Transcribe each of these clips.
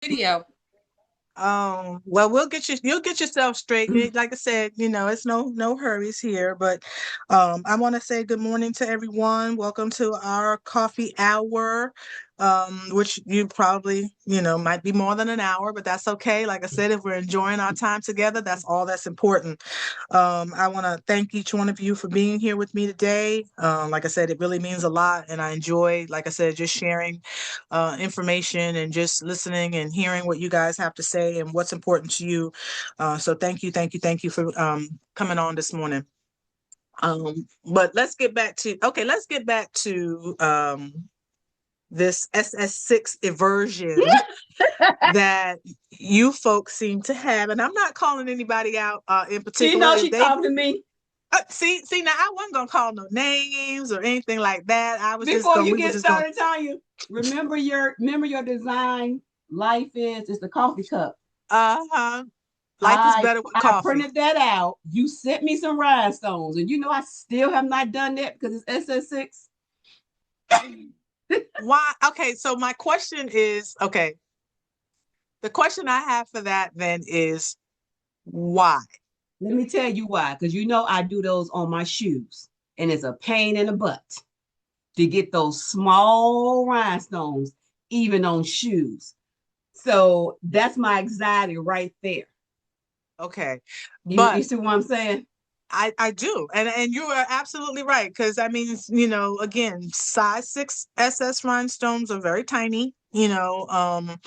video. Well, you'll get yourself straight. Like I said, it's no hurries here, but I want to say good morning to everyone. Welcome to our coffee hour. Which you probably, might be more than an hour, but that's okay. Like I said, if we're enjoying our time together, that's all that's important. I want to thank each one of you for being here with me today. Like I said, it really means a lot, and I enjoy, like I said, just sharing information and just listening and hearing what you guys have to say and what's important to you. So thank you for coming on this morning. But let's get back to this SS6 aversion that you folks seem to have, and I'm not calling anybody out in particular. She talking to me. See, now I wasn't gonna call no names or anything like that. I was Before you we were get just gonna. started, Tanya, remember your design. Life is the coffee cup. Uh-huh. Life is better with I coffee. printed that out. You sent me some rhinestones, and I still have not done that because it's SS6. Why? Okay, so my question is, okay, the question I have for that then is why? Let me tell you why. Because I do those on my shoes, and it's a pain in the butt to get those small rhinestones even on shoes. So that's my anxiety right there. Okay. You But see what I'm saying? I do. And you are absolutely right. Because I mean, again, size 6 SS rhinestones are very tiny, and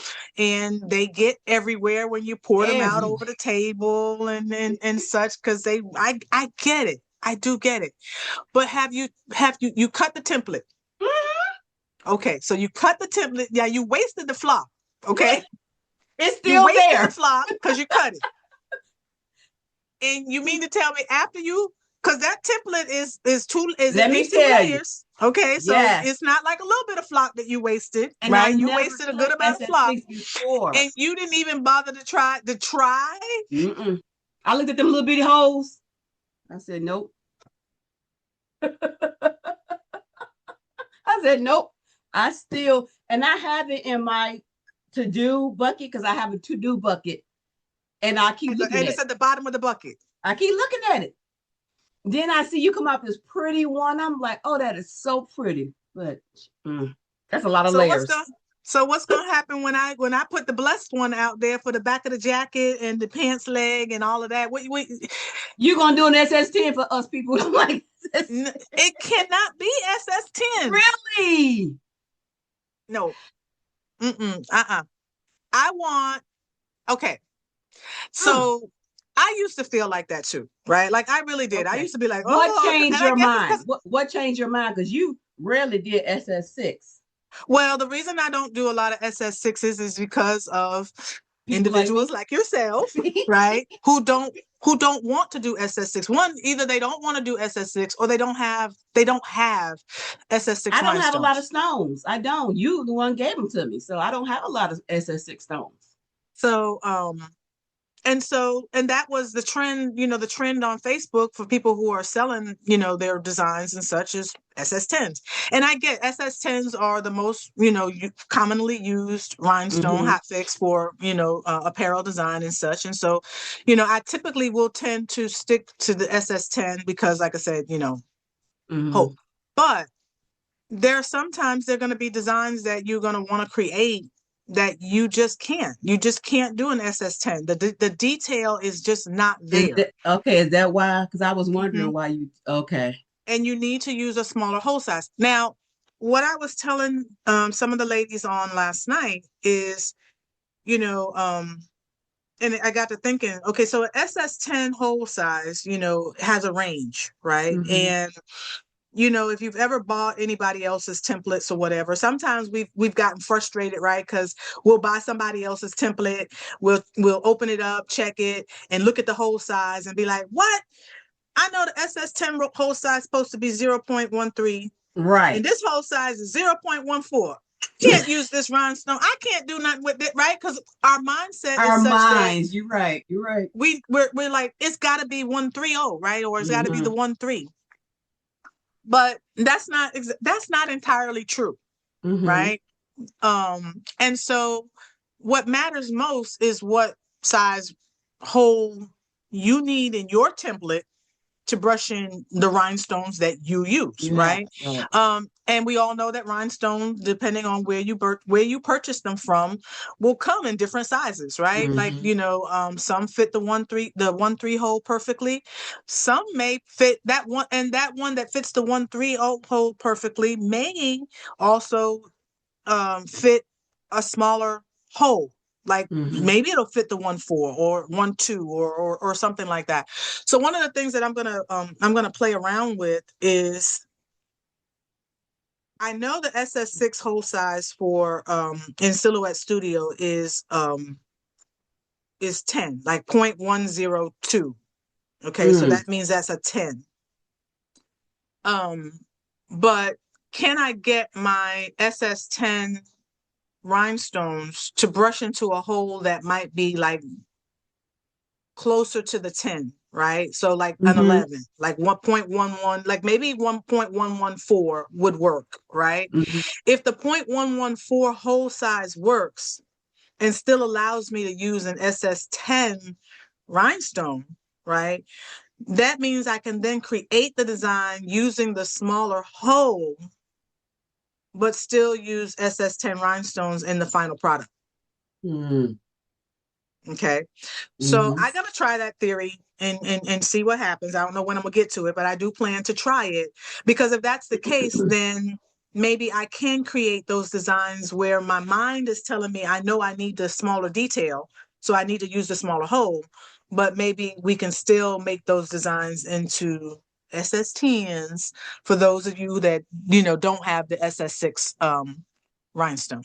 they get everywhere when you pour them out over the table and such, because I get it. I do get it. But have you cut the template? Mm-hmm. Okay, so you cut the template. Yeah, you wasted the flop. Okay. It's still you wasted there. the flop because you cut it. And you mean to tell me after you, because that template is two layers. Okay, so it's not like a little bit of flock that you wasted, and right? You wasted a good amount of flock, before, and you didn't even bother to try. Mm-mm. I looked at them little bitty holes. I said, nope. I said, nope. I have it in my to-do bucket because I have a to-do bucket, and I keep looking at it. And it's at the bottom of the bucket. I keep looking at it. Then I see you come out this pretty one. I'm like, oh, that is so pretty. But that's a lot of layers. So what's gonna happen when I put the blessed one out there for the back of the jacket and the pants leg and all of that? What you gonna do an SS10 for us people? Like it cannot be SS10. Really? No. I want. Okay. So I used to feel like that too, right? Like I really did. Okay. I used to be like, oh, what changed your mind? What changed your mind? Because you rarely did SS6. Well, the reason I don't do a lot of SS6s is because of individuals like yourself, right? Who don't want to do SS6. One, either they don't want to do SS6 or they don't have SS6. I don't have a lot of stones. I don't. You the one gave them to me, so I don't have a lot of SS6 stones. So and that was the trend, the trend on Facebook for people who are selling, their designs and such as SS10s. And I get SS10s are the most, commonly used rhinestone hot fix for, apparel design and such. And so, I typically will tend to stick to the SS10 because, like I said, hope. But sometimes there are going to be designs that you're going to want to create that you just can't do an SS10. The detail is just not there. Is that why? Because I was wondering why you. Okay. And you need to use a smaller hole size. Now, what I was telling some of the ladies on last night is, and I got to thinking, okay, so an SS10 hole size, has a range, right? And if you've ever bought anybody else's templates or whatever, sometimes we've gotten frustrated, right? Because we'll buy somebody else's template, we'll open it up, check it, and look at the whole size and be like, what? I know the SS10 whole size is supposed to be 0.13. Right. And this whole size is 0.14. Can't use this rhinestone. I can't do nothing with it, right? Because our mindset is such that you're right. We're like, it's got to be 130, right? Or it's got to be the 13. But that's not entirely true, right? And so what matters most is what size hole you need in your template to brush in the rhinestones that you use, Yeah, right? right. And we all know that rhinestones, depending on where you purchase them from, will come in different sizes, right? Like, Mm-hmm. some fit the 1-3 hole perfectly. Some may fit that one, and that one that fits the 1-3 hole perfectly may also fit a smaller hole. Like Mm-hmm. maybe it'll fit the 1-4 or 1-2 or something like that. So one of the things that I'm gonna play around with is, I know the SS6 hole size for in Silhouette Studio is 10, like 0.102. Okay, so Mm. that means that's a 10. Um, but can I get my SS10 rhinestones to brush into a hole that might be like closer to the 10, right? So like an Mm-hmm. 11, like 1.11, like maybe 1.114 would work, right? Mm-hmm. If the 0.114 hole size works and still allows me to use an SS10 rhinestone, right? That means I can then create the design using the smaller hole, but still use SS10 rhinestones in the final product. Mm-hmm. Okay. So Mm-hmm. I gotta try that theory and see what happens. I don't know when I'm gonna get to it, but I do plan to try it, because if that's the case, then maybe I can create those designs where my mind is telling me, I know I need the smaller detail, so I need to use the smaller hole, but maybe we can still make those designs into SS10s for those of you that, don't have the SS6 rhinestone.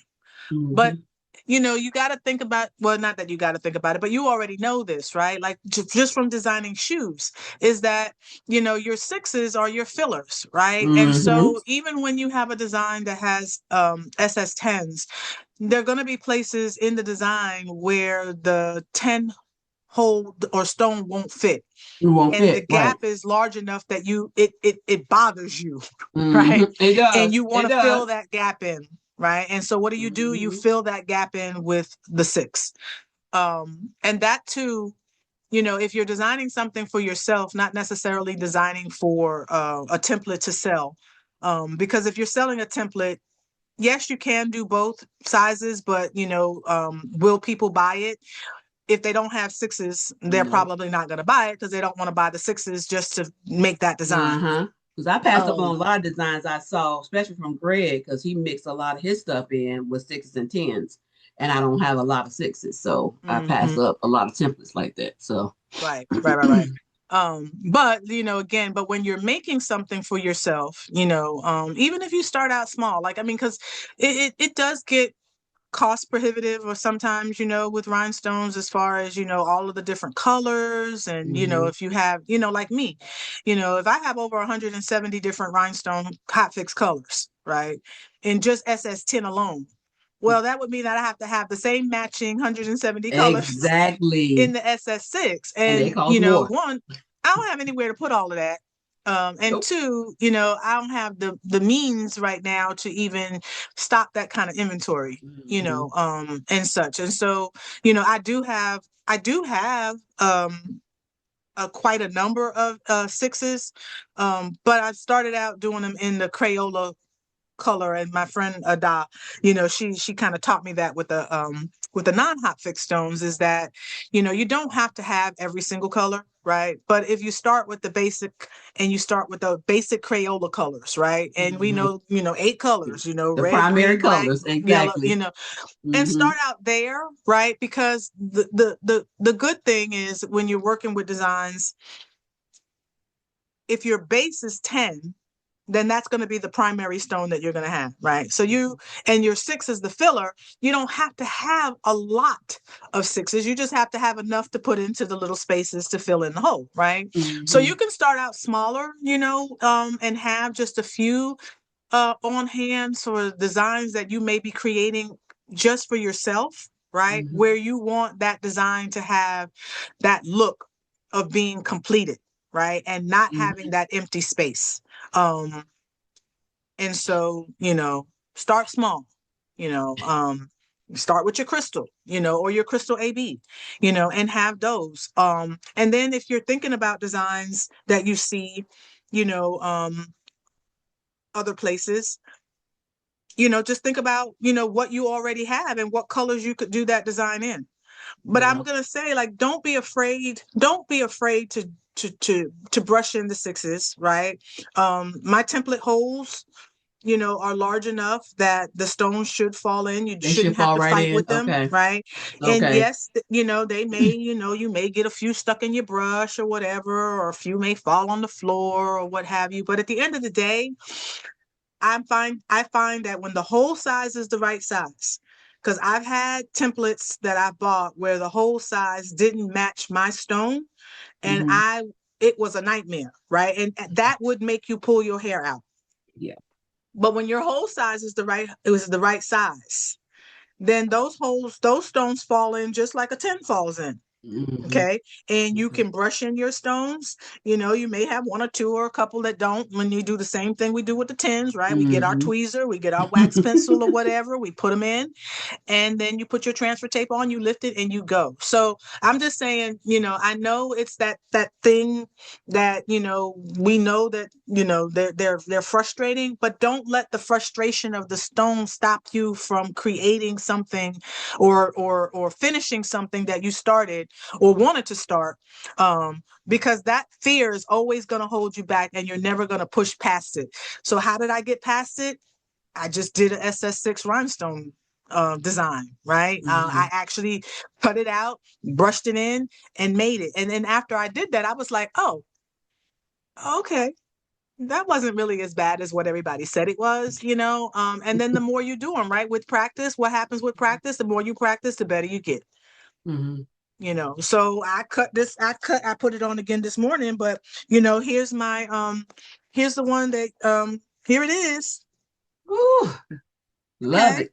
But Mm-hmm. you got to think about, well, not that you got to think about it, but you already know this, right? Like just from designing shoes, is that your sixes are your fillers, right? And Mm-hmm. so even when you have a design that has SS10s, there are going to be places in the design where the 10 hole or stone won't fit, It won't and the fit, right? gap is large enough that it bothers you, Mm-hmm. right? It And does. you want It to fill does. that gap in, right? And so what do? You Mm-hmm. fill that gap in with the 6. And that too, if you're designing something for yourself, not necessarily designing for a template to sell, because if you're selling a template, yes, you can do both sizes, but will people buy it? If they don't have 6s, they're No. probably not going to buy it because they don't want to buy the 6s just to make that design. Uh-huh. Because I passed up on a Um, lot of designs I saw, especially from Greg, because he mixed a lot of his stuff in with sixes and tens. And I don't have a lot of sixes. So I passed mhm. up a lot of templates like that. So Right, right, right, right. But again, but when you're making something for yourself, even if you start out small, like I mean, because it does get cost prohibitive, or sometimes with rhinestones, as far as all of the different colors, and mm-hmm. if you have like me, if I have over 170 different rhinestone hotfix colors, right, in just SS10 alone, well, that would mean that I have to have the same matching 170 colors in Exactly. the SS6. And they And, cost more. one, I don't have anywhere to put all of that. And Nope. two, I don't have the means right now to even stock that kind of inventory, Mm-hmm. and such. And so, I do have quite a number of sixes, but I started out doing them in the Crayola color, and my friend Ada, she kind of taught me that with the non-hot fixed stones, is that you don't have to have every single color, right? But if you start with the basic, and you start with the basic Crayola colors, right? And we Mm-hmm. know 8 colors, The red, primary green, black, colors. yellow, Exactly. and Mm-hmm. start out there, right? Because the good thing is, when you're working with designs, if your base is 10, then that's going to be the primary stone that you're going to have, right? So and your 6 is the filler. You don't have to have a lot of 6s. You just have to have enough to put into the little spaces to fill in the hole, right? So Mm-hmm. you can start out smaller, and have just a few on hand for designs that you may be creating just for yourself, right? Mm-hmm. Where you want that design to have that look of being completed, right? And not Mm-hmm. having that empty space. And so, start small, you know, um, Start with your crystal, or your crystal AB, and have those. And then if you're thinking about designs that you see, you know, um, other places, just think about, what you already have and what colors you could do that design in. But I'm Yeah. gonna say, like, don't be afraid to brush in the sixes, right? My template holes, are large enough that the stones should fall in. You They should shouldn't have fall to right fight in. with them, Okay. right? And Okay. yes, they may, you may get a few stuck in your brush or whatever, or a few may fall on the floor or what have you. But at the end of the day, I find that when the hole size is the right size, because I've had templates that I bought where the hole size didn't match my stone, and Hmm. it was a nightmare, right? And that would make you pull your hair out. Yeah. But when your hole size is it was the right size, then those stones fall in just like a 10 falls in. Hmm. Okay. And you Hmm. can brush in your stones. You may have one or two or a couple that don't when you do the same thing we do with the tins, right? We get our Hmm. tweezer, we get our wax pencil or whatever, we put them in, and then you put your transfer tape on, you lift it and you go. So I'm just saying, I know it's that thing that, we know that, they're frustrating, but don't let the frustration of the stone stop you from creating something or finishing something that you started or wanted to start. Because that fear is always going to hold you back and you're never going to push past it. So how did I get past it? I just did an SS6 rhinestone design, right? I Hmm. actually cut it out, brushed it in, and made it. And then after I did that, I was like, oh, okay. That wasn't really as bad as what everybody said it was. And then the more you do them, right, with practice, what happens with practice? The more you practice, the better you get. Hmm. So I put it on again this morning, but here's the one that here it is. Ooh, love Okay, it.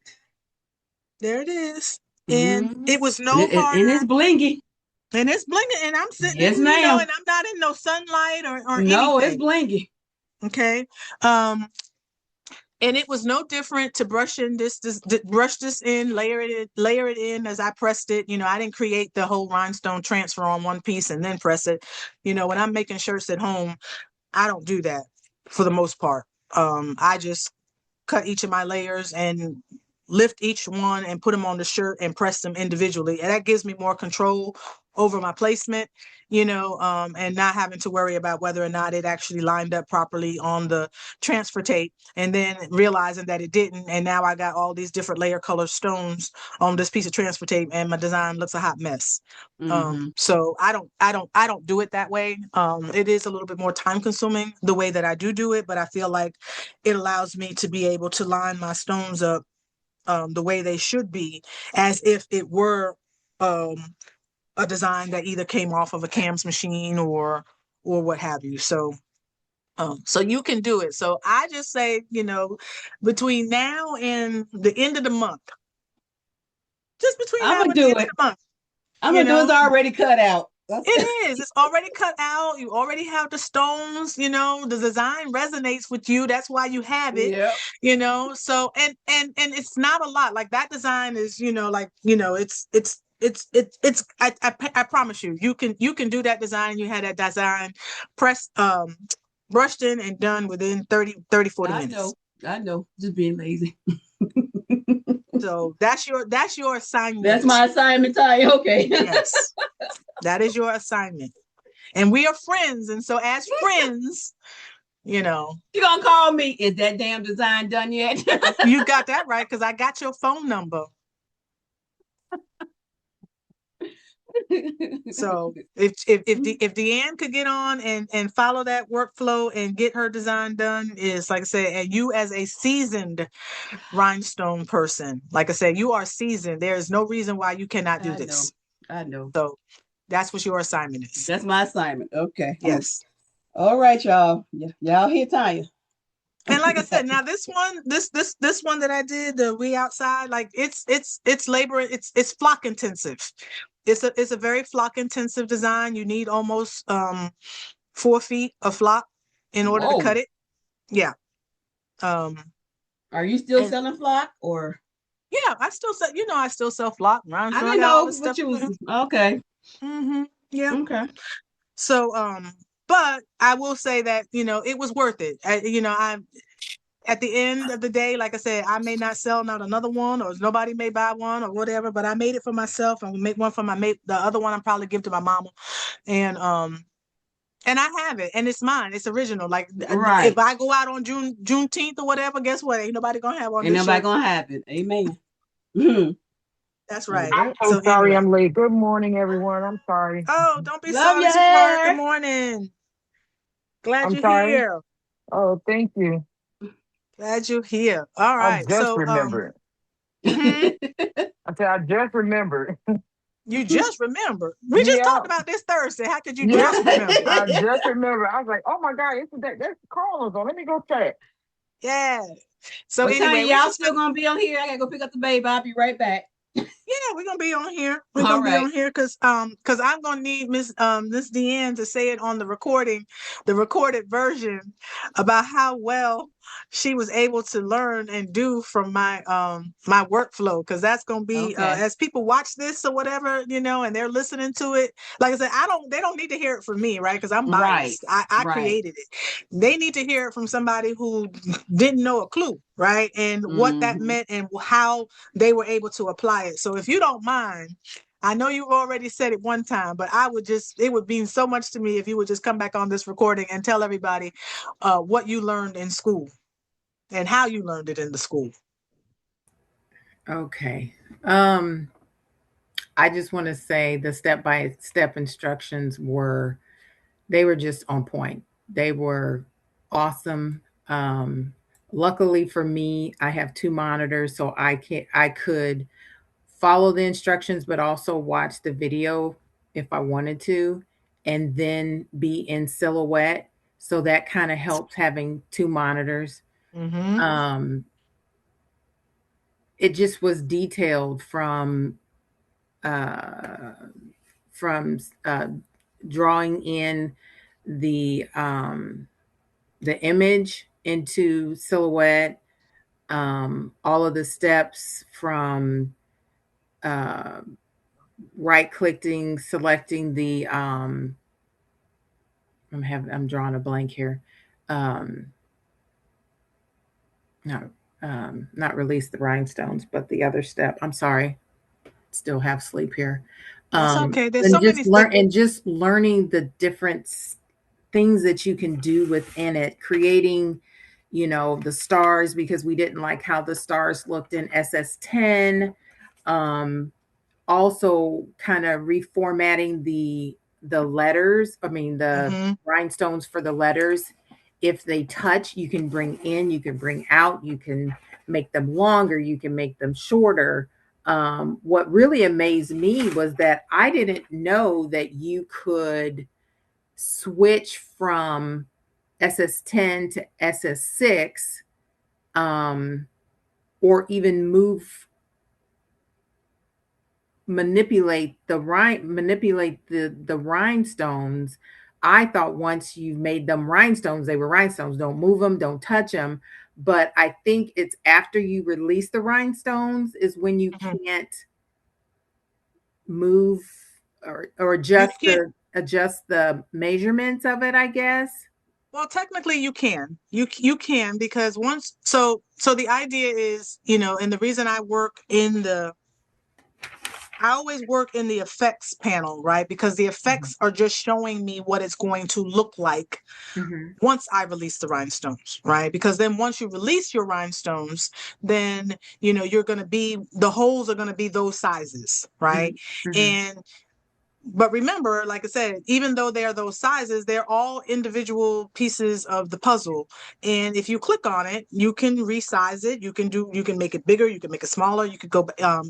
there it is. And Hmm. it was And, no and harder, it's blingy. and it's blinking, and I'm sitting Yes, in, ma'am. and I'm not in no sunlight or No, it's anything. blingy. Okay. Um, and it was no different to brush this in, layer it in as I pressed it. I didn't create the whole rhinestone transfer on one piece and then press it. When I'm making shirts at home, I don't do that for the most part. I just cut each of my layers and lift each one and put them on the shirt and press them individually. And that gives me more control over my placement, and not having to worry about whether or not it actually lined up properly on the transfer tape and then realizing that it didn't. And now I got all these different layer color stones on this piece of transfer tape and my design looks a hot mess. Hmm. So I don't do it that way. It is a little bit more time consuming the way that I do it, but I feel like it allows me to be able to line my stones up the way they should be, as if it were um, a design that either came off of a CAMS machine or what have you. So you can do it. So I just say, between now and the end of the month, just between I'm now gonna and the do end of it. the month, I'm you gonna do know, it's already cut out. That's it is. It's already cut out. You already have the stones, the design resonates with you. That's why you have it, yep. So and it's not a lot. Like that design is, it's I promise you, you can do that design. You had that design pressed brushed in and done within 30 40 I minutes. know. I know. Just being lazy. So that's your That's assignment. my assignment, Ty. Okay. Yes. That is your assignment. And we are friends. And so as friends, you know, You gonna call me? Is that damn design done yet? you got that right because I got your phone number. So if Deanne could get on and follow that workflow and get her design done, is like I said, and you as a seasoned rhinestone person, like I said, you are seasoned. There is no reason why you cannot do I know. this. I know. So that's what your assignment is. That's my assignment. Okay. Yes. All right, y'all. Y'all hear Tanya. And like I said, now this one, this one that I did, the We Outside, like it's labor, it's flock intensive. It's a very flock intensive design. You need almost 4 feet of flock in order to cut Whoa. it. Yeah. Um Are you still and selling flock or? Yeah, I still sell, I still sell flock, I rhinestone. I didn't got all know this what stuff. you was. Okay. Yeah. Okay. So, but I will say that, it was worth it. I at the end of the day, like I said, I may not sell not another one, or nobody may buy one or whatever, but I made it for myself, and we make one for my mate. The other one I'm probably give to my mama, and I have it, and it's mine. It's original. Like if Right. I go out on Juneteenth or whatever, guess what? Ain't nobody gonna have on Ain't this nobody shirt. gonna happen. Amen. Mhm. That's Well, right. I'm that, so So sorry anyway, I'm late. Good morning, everyone. I'm sorry. oh, don't be love sorry, your sweetheart. Good hair. morning. Glad I'm you're sorry. here. Oh, thank you. Glad you're here. All I right. just So remembered. mhm, I said I just remembered. you just remember. We just Yeah, talked about this Thursday. How could you yeah. just remember? I just remembered. I was like, oh my God, it's that that's Carlos on. Let me go check. Yeah. So What time anyway, we y'all just still gonna be on here? I gotta go pick up the baby. I'll be right back. yeah, we're gonna be on here. We're All gonna be right. on here because I'm gonna need Miss Deanne to say it on the recording, the recorded version, about how well she was able to learn and do from my workflow, because that's gonna be Okay. as people watch this or whatever, and they're listening to it. Like I said, they don't need to hear it from me, right? Because I'm Right. biased. I Right. created it. They need to hear it from somebody who didn't know a clue, right? And what that Hmm. meant and how they were able to apply it. So if you don't mind, I know you've already said it one time, but it would mean so much to me if you would just come back on this recording and tell everybody what you learned in school and how you learned it in the school. Okay. Um, I just want to say the step by step instructions they were just on point. They were awesome. Um, Luckily for me, I have two monitors, so I could follow the instructions, but also watch the video if I wanted to, and then be in silhouette. So that kind of helps having two monitors. Mm-hmm. Um, it just was detailed uh, from drawing in the um, the image into silhouette, all of the steps from uh, right clicking, selecting the I'm drawing a blank here. Um, no, not release the rhinestones, but the other step. I'm sorry, still have sleep here. That's okay. There's And so many steps. just learning the different things that you can do within it, creating, the stars, because we didn't like how the stars looked in SS10. Um, Also kind of reformatting the letters, I mean the Mm-hmm. rhinestones for the letters. If they touch, you can bring in, you can bring out, you can make them longer, you can make them shorter. What really amazed me was that I didn't know that you could switch from SS10 to SS6, um, or even manipulate the rhinestones. I thought once you made them rhinestones, they were rhinestones. Don't move them, don't touch them. But I think it's after you release the rhinestones is when you Mm-hmm. can't move or You can't. adjust the measurements of it, I guess. Well, technically, you can. You can, because once. So the idea is, and the reason I always work in the effects panel, right? Because the Mhm. effects are just showing me what it's going to look like Mhm. once I release the rhinestones, right? Because then once you release your rhinestones, then the holes are going to be those sizes, right? Mhm. Mhm. And but remember, like I said, even though they are those sizes, they're all individual pieces of the puzzle. And if you click on it, you can resize it. You can make it bigger. You can make it smaller. You could go,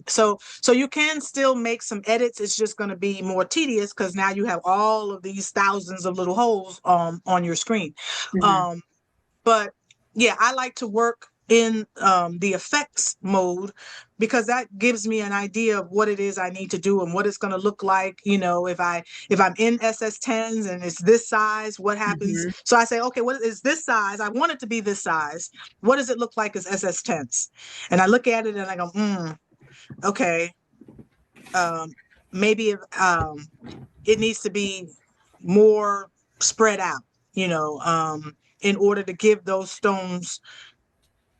so you can still make some edits. It's just going to be more tedious because now you have all of these thousands of little holes, on your screen. Mhm. Um, but yeah, I like to work in the effects mode, because that gives me an idea of what it is I need to do and what it's going to look like. You know, if I'm in SS10s and it's this size, what happens? So I say, okay, what is this size? I want it to be this size. What does it look like as SS10s? And I look at it and I go, okay, maybe it needs to be more spread out, you know, in order to give those stones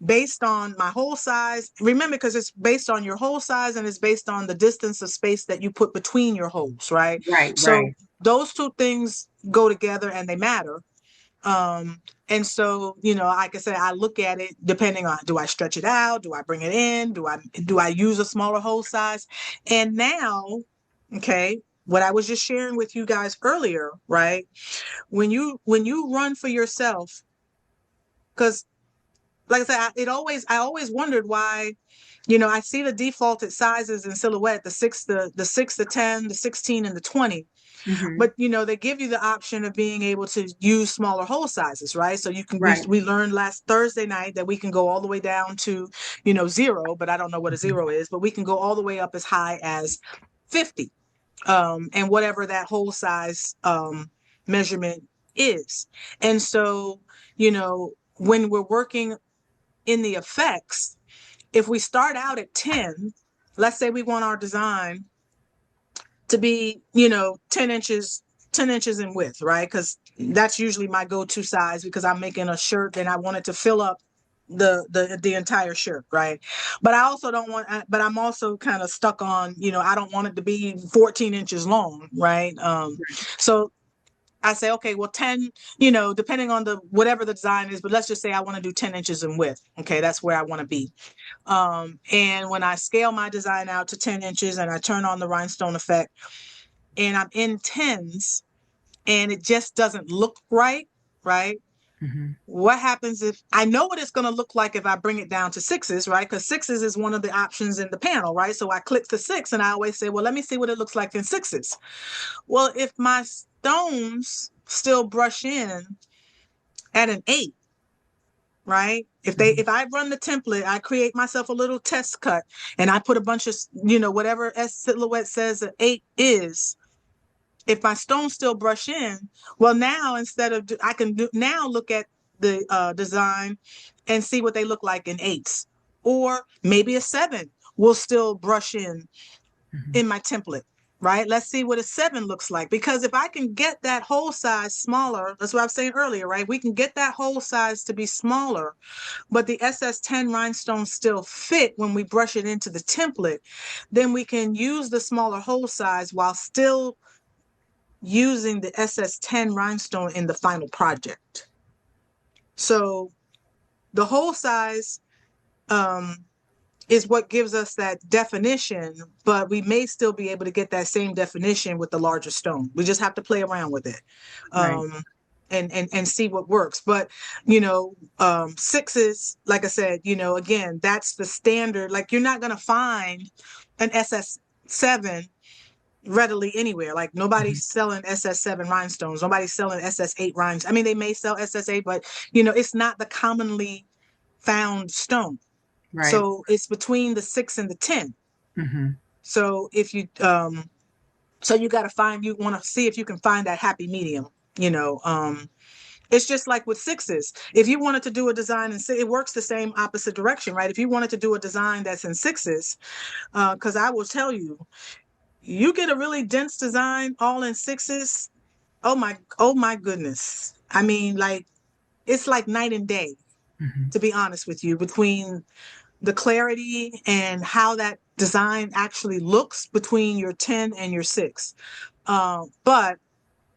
based on my hole size. Remember, because it's based on your hole size and it's based on the distance of space that you put between your holes, right? Right, So right. those two things go together and they matter. And so, you know, like I said, I look at it depending on, do I stretch it out? Do I bring it in? Do I use a smaller hole size? And now, okay, what I was just sharing with you guys earlier, right? When you run for yourself, because like I said, I always wondered why, you know, I see the defaulted sizes in silhouette, the 6, the 10, the 16, and the 20. But, you know, they give you the option of being able to use smaller hole sizes, right? So you can, Right. we learned last Thursday night that we can go all the way down to, you know, 0, but I don't know what a 0 is, but we can go all the way up as high as 50, and whatever that hole size measurement is. And so, you know, when we're working in the effects, if we start out at 10, let's say we want our design to be, you know, 10 inches in width, right? Because that's usually my go-to size, because I'm making a shirt and I want it to fill up the entire shirt, right? But I also don't want, but I'm also kind of stuck on, you know, I don't want it to be 14 inches long, right? So I say, okay, well, 10, you know, depending on the whatever the design is, but let's just say I want to do 10 inches in width. Okay, that's where I want to be. And when I scale my design out to 10 inches and I turn on the rhinestone effect and I'm in 10s and it just doesn't look right, right? What happens if I know what it's going to look like if I bring it down to 6s, right? Because 6s is one of the options in the panel, right? So I click the 6 and I always say, well, let me see what it looks like in 6s. Well, if my stones still brush in at an 8, right? If I run the template, I create myself a little test cut and I put a bunch of, you know, whatever S silhouette says an 8 is. If my stones still brush in, well, now instead of, I can now look at the design and see what they look like in 8s, or maybe a 7 will still brush in my template, right? Let's see what a 7 looks like. Because if I can get that hole size smaller, that's what I was saying earlier, right? We can get that hole size to be smaller, but the SS10 rhinestones still fit when we brush it into the template, then we can use the smaller hole size while still using the SS10 rhinestone in the final project. So the hole size is what gives us that definition, but we may still be able to get that same definition with the larger stone. We just have to play around with it. And see what works. But, you know, 6s, like I said, you know, again, that's the standard. Like, you're not going to find an SS7 readily anywhere. Like, nobody's selling SS7 rhinestones. Nobody's selling SS8 rhinestones. I mean, they may sell SS8, but, you know, it's not the commonly found stone. Right. So it's between the 6 and the 10. So if you, so you got to find, you want to see if you can find that happy medium, you know. It's just like with 6s. If you wanted to do a design and it works the same opposite direction, right? If you wanted to do a design that's in 6s, because I will tell you, you get a really dense design all in 6s. Oh my goodness. I mean, like, it's like night and day, to be honest with you, between the clarity and how that design actually looks between your 10 and your 6. But,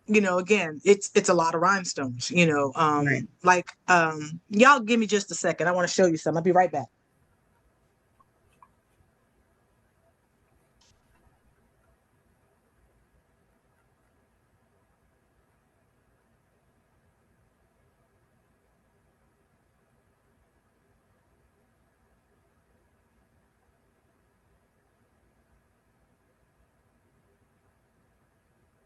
you know, again, it's a lot of rhinestones, you know, like, y'all give me just a second. I want to show you something. I'll be right back.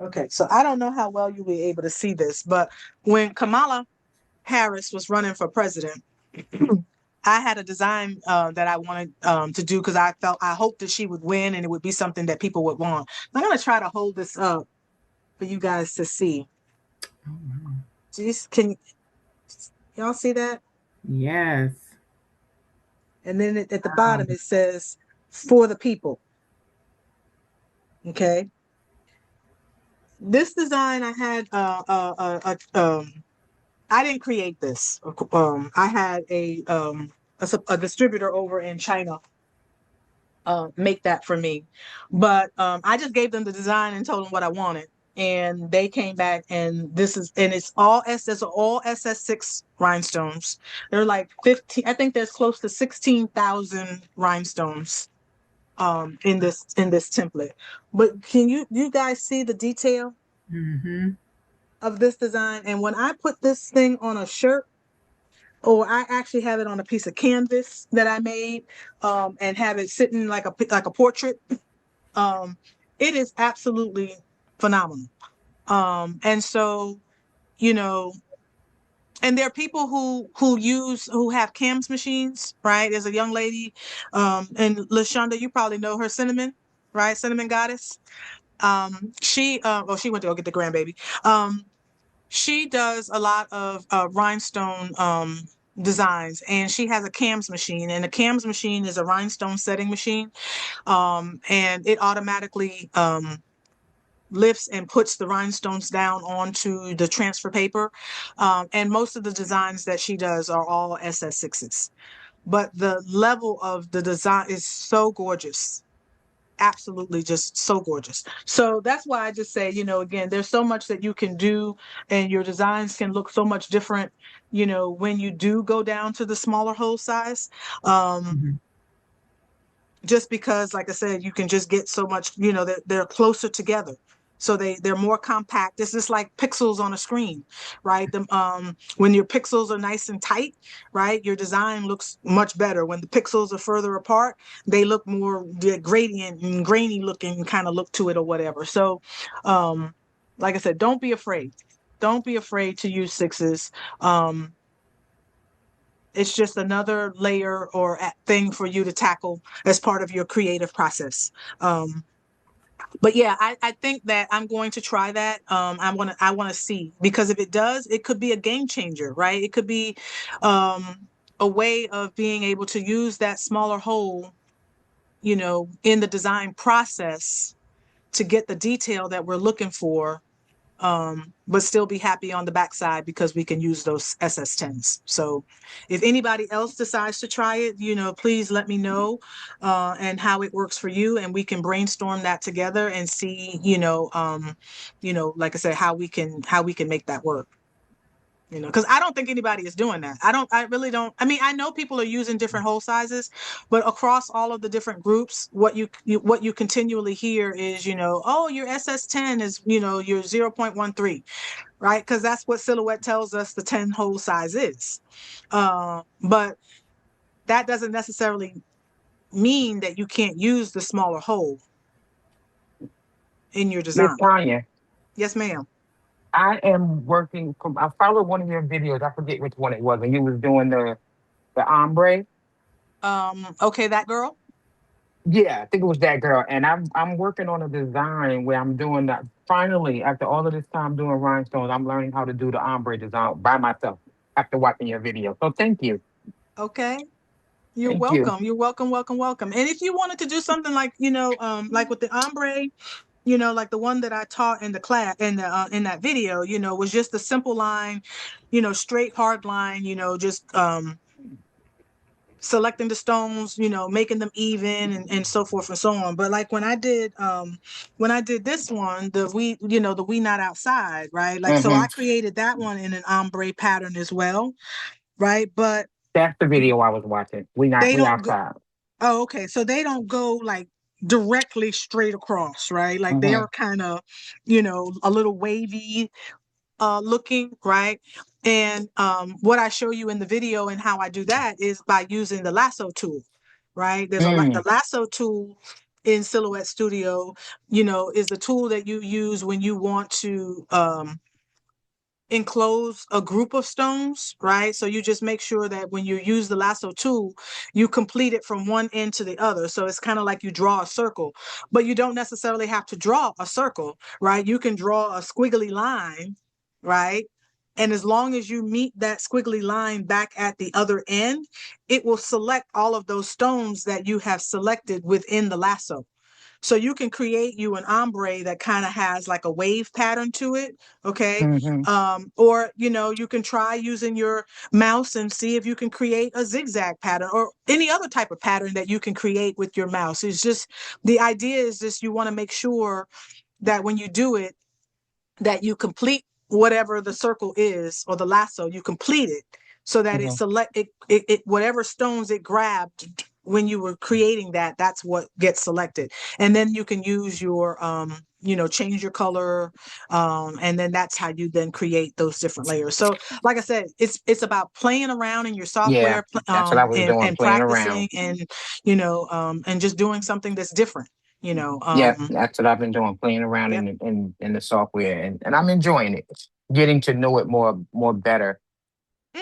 Okay, so I don't know how well you'll be able to see this, but when Kamala Harris was running for president, I had a design that I wanted to do because I hoped that she would win and it would be something that people would want. I'm gonna try to hold this up for you guys to see. Oh, wow. Jeez, can y'all see that? Yes. And then at the Wow. bottom it says "for the people." Okay. This design I had I didn't create this. I had a distributor over in China make that for me, but I just gave them the design and told them what I wanted, and they came back and it's all SS6 rhinestones. They're like 15. I think there's close to 16,000 rhinestones in this template. But can you guys see the detail Mm-hmm. of this design? And when I put this thing on a shirt, or I actually have it on a piece of canvas that I made, and have it sitting like a portrait. Um, it is absolutely phenomenal. And so, you know, and there are people who have CAMS machines, right? There's a young lady, and LaShonda, you probably know her, Cinnamon, right? Cinnamon Goddess. She went to go get the grandbaby. She does a lot of rhinestone designs, and she has a CAMS machine, and a CAMS machine is a rhinestone setting machine, and it automatically lifts and puts the rhinestones down onto the transfer paper. And most of the designs that she does are all SS6s. But the level of the design is so gorgeous. Absolutely just so gorgeous. So that's why I just say, again, there's so much that you can do, and your designs can look so much different, when you do go down to the smaller hole size. Mm-hmm. Just because, like I said, you can just get so much, they're closer together. So they're more compact. This is like pixels on a screen, right? When your pixels are nice and tight, right, your design looks much better. When the pixels are further apart, they look more gradient and grainy looking kind of look to it or whatever. So, like I said, don't be afraid. Don't be afraid to use sixes. It's just another layer or thing for you to tackle as part of your creative process. But yeah, I think that I'm going to try that. I want to see, because if it does, it could be a game changer, right? It could be a way of being able to use that smaller hole, in the design process to get the detail that we're looking for, but still be happy on the backside because we can use those SS10s. So if anybody else decides to try it, please let me know and how it works for you, and we can brainstorm that together and see, like I said, how we can make that work. Because I don't think anybody is doing that. I really don't. I mean, I know people are using different hole sizes, but across all of the different groups, what you continually hear is, oh, your SS10 is, your 0.13, right? Because that's what Silhouette tells us the 10 hole size is. But that doesn't necessarily mean that you can't use the smaller hole in your Miss design. Tanya, Yes, ma'am. I am working from. I followed one of your videos. I forget which one it was, and you was doing the ombre. Okay, that girl. Yeah, I think it was that girl. And I'm working on a design where I'm doing that. Finally, after all of this time doing rhinestones, I'm learning how to do the ombre design by myself after watching your video. So thank you. Okay. You're Thank you. welcome. You're welcome, welcome, welcome. And if you wanted to do something like, like with the ombre, like the one that I taught in the class in that video, was just a simple line, straight hard line, just selecting the stones, making them even and so forth and so on. But like when I did this one, the we not outside, right? Like, so Hmm. I created that one in an ombre pattern as well, right? But That's the video I was watching. they We don't go, outside. oh, okay. So they don't go like directly straight across, right? Like they Hmm. are kind of, a little wavy looking, right? And what I show you in the video and how I do that is by using the lasso tool, right? There's the Mm. lasso tool in Silhouette Studio, is the tool that you use when you want to enclose a group of stones, right? So you just make sure that when you use the lasso tool, you complete it from one end to the other. So it's kind of like you draw a circle, but you don't necessarily have to draw a circle, right? You can draw a squiggly line, right? And as long as you meet that squiggly line back at the other end, it will select all of those stones that you have selected within the lasso. So you can create you an ombre that kind of has like a wave pattern to it. Okay. Mm-hmm. Or, you can try using your mouse and see if you can create a zigzag pattern or any other type of pattern that you can create with your mouse. It's just, the idea is just, you want to make sure that when you do it, that you complete whatever the circle is or the lasso, you complete it so that it select it whatever stones it grabbed when you were creating that, that's what gets selected. And then you can use your change your color, and then that's how you then create those different layers. So like I said, it's about playing around in your Yeah, software, that's what I was doing, and playing around. practicing, and and just doing something that's different. Yeah, that's what I've been doing, playing around Yep. in the software, and I'm enjoying it, getting to know it more better.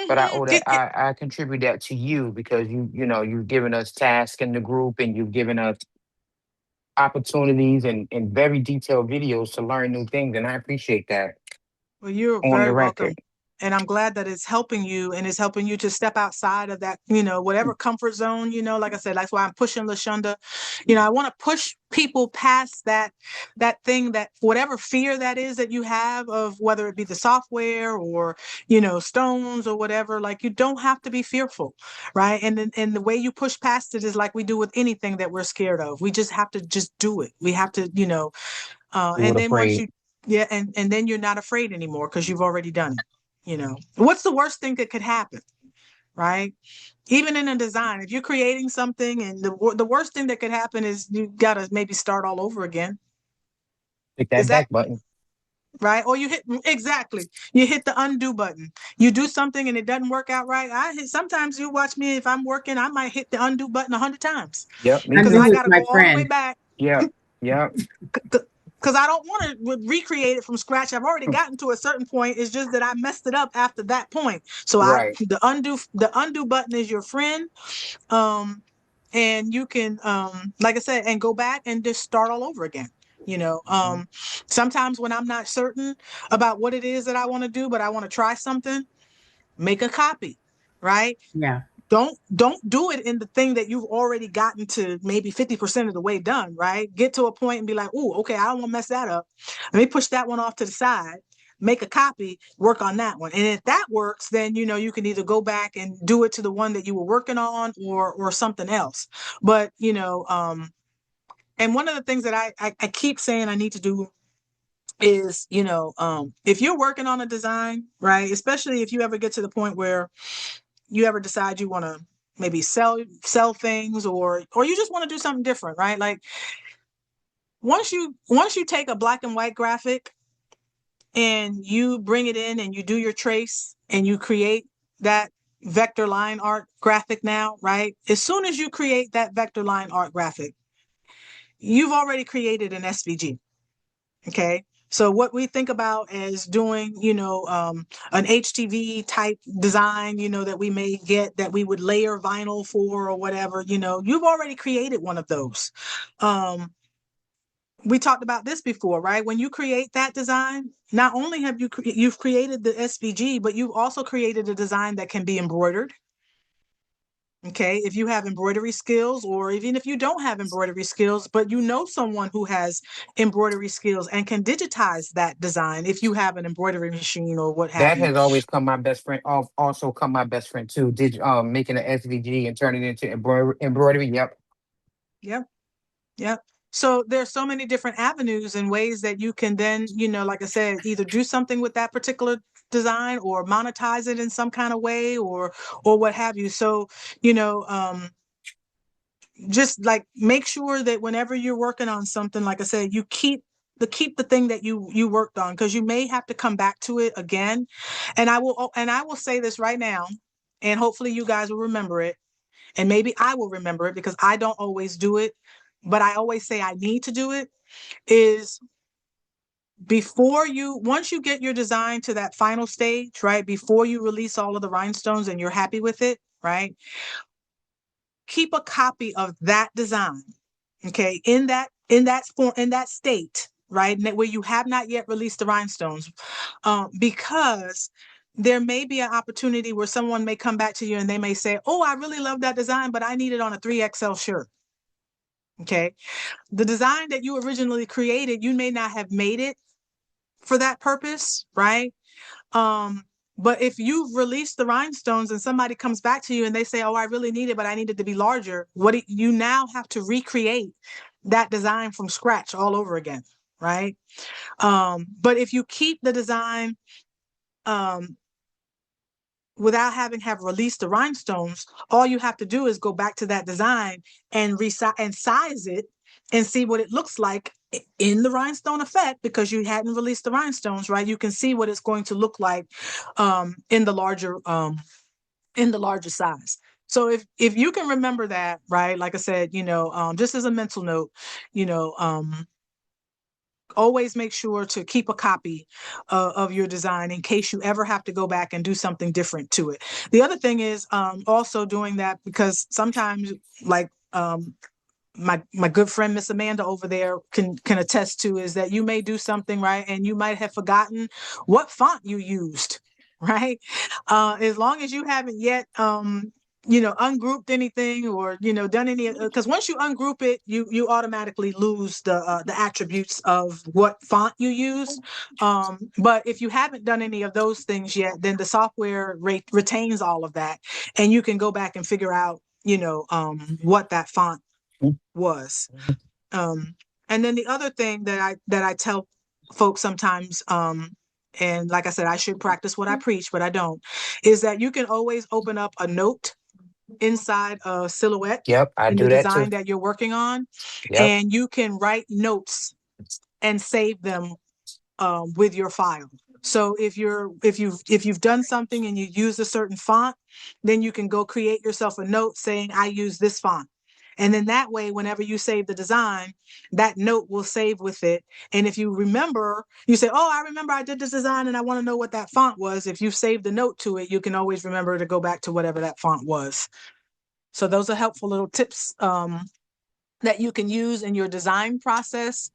But I owe that, I contribute that to you because you've given us tasks in the group, and you've given us opportunities and very detailed videos to learn new things, and I appreciate that Well, you're on very the welcome. record. And I'm glad that it's helping you, and it's helping you to step outside of that, whatever comfort zone, like I said, that's why I'm pushing LaShonda. I want to push people past that thing, that whatever fear that is that you have of whether it be the software or, stones or whatever, like you don't have to be fearful. Right. And the way you push past it is like we do with anything that we're scared of. We just have to just do it. We have to, You and would then once afraid. you, yeah, and then you're not afraid anymore because you've already done it. What's the worst thing that could happen, right? Even in a design, if you're creating something and the worst thing that could happen is you got to maybe start all over again. Hit Is that that back button. right? Or you hit the undo button. You do something and it doesn't work out right. Sometimes you watch me, if I'm working, I might hit the undo button 100 times Yep, me because too. I Undo is got to my go all the way friend. back. Yep, yep. Because I don't want to recreate it from scratch. I've already gotten to a certain point. It's just that I messed it up after that point. So Right. the undo button is your friend. And you can, like I said, and go back and just start all over again. Sometimes when I'm not certain about what it is that I want to do, but I want to try something, make a copy, right? Yeah. Don't do it in the thing that you've already gotten to maybe 50% of the way done, right? Get to a point and be like, oh, okay, I don't want to mess that up. Let me push that one off to the side, make a copy, work on that one. And if that works, then you can either go back and do it to the one that you were working on or something else. But and one of the things that I keep saying I need to do is, if you're working on a design, right, especially if you ever get to the point where you ever decide you want to maybe sell things or you just want to do something different, right? Like once you take a black and white graphic and you bring it in and you do your trace and you create that vector line art graphic now, right? As soon as you create that vector line art graphic, you've already created an SVG. Okay. So what we think about as doing, an HTV type design, that we may get that we would layer vinyl for or whatever, you've already created one of those. We talked about this before, right? When you create that design, not only have you've created the SVG, but you've also created a design that can be embroidered. Okay, if you have embroidery skills, or even if you don't have embroidery skills, but you know someone who has embroidery skills and can digitize that design, if you have an embroidery machine or what have That you. has always come my best friend. Also come my best friend too. Did making an SVG and turning it into embroidery. Yep. Yep. Yep. So there's so many different avenues and ways that you can then, like I said, either do something with that particular design or monetize it in some kind of way or what have you. So, just like make sure that whenever you're working on something, like I said, you keep the thing that you worked on, because you may have to come back to it again. And I will say this right now, and hopefully you guys will remember it, and maybe I will remember it because I don't always do it, but I always say I need to do it, is once you get your design to that final stage, right, before you release all of the rhinestones and you're happy with it, right, keep a copy of that design, okay, in that form, in that state, right, where you have not yet released the rhinestones, because there may be an opportunity where someone may come back to you and they may say, oh, I really love that design, but I need it on a 3XL shirt. Okay. The design that you originally created, you may not have made it for that purpose, right? But if you've released the rhinestones and somebody comes back to you and they say, oh, I really need it, but I need it to be larger, you now have to recreate that design from scratch all over again, right? But if you keep the design without having released the rhinestones, all you have to do is go back to that design and size it and see what it looks like in the rhinestone effect, because you hadn't released the rhinestones, right? You can see what it's going to look like in the larger size. So if you can remember that, right, like I said, just as a mental note, always make sure to keep a copy of your design in case you ever have to go back and do something different to it. The other thing is also doing that, because sometimes, like my good friend Miss Amanda over there can attest to, is that you may do something, right, and you might have forgotten what font you used, right? As long as you haven't yet ungrouped anything or done any, because once you ungroup it, you automatically lose the attributes of what font you used. But if you haven't done any of those things yet, then the software retains all of that, and you can go back and figure out what that font was. And then the other thing that I tell folks sometimes, and like I said, I should practice what I preach, but I don't, is that you can always open up a note inside a silhouette I in do the that too. design that you're working on. Yep. And you can write notes and save them with your file. So if you've done something and you use a certain font, then you can go create yourself a note saying, I use this font. And then that way, whenever you save the design, that note will save with it. And if you remember, you say, oh, I remember I did this design and I want to know what that font was. If you save the note to it, you can always remember to go back to whatever that font was. So those are helpful little tips that you can use in your design process,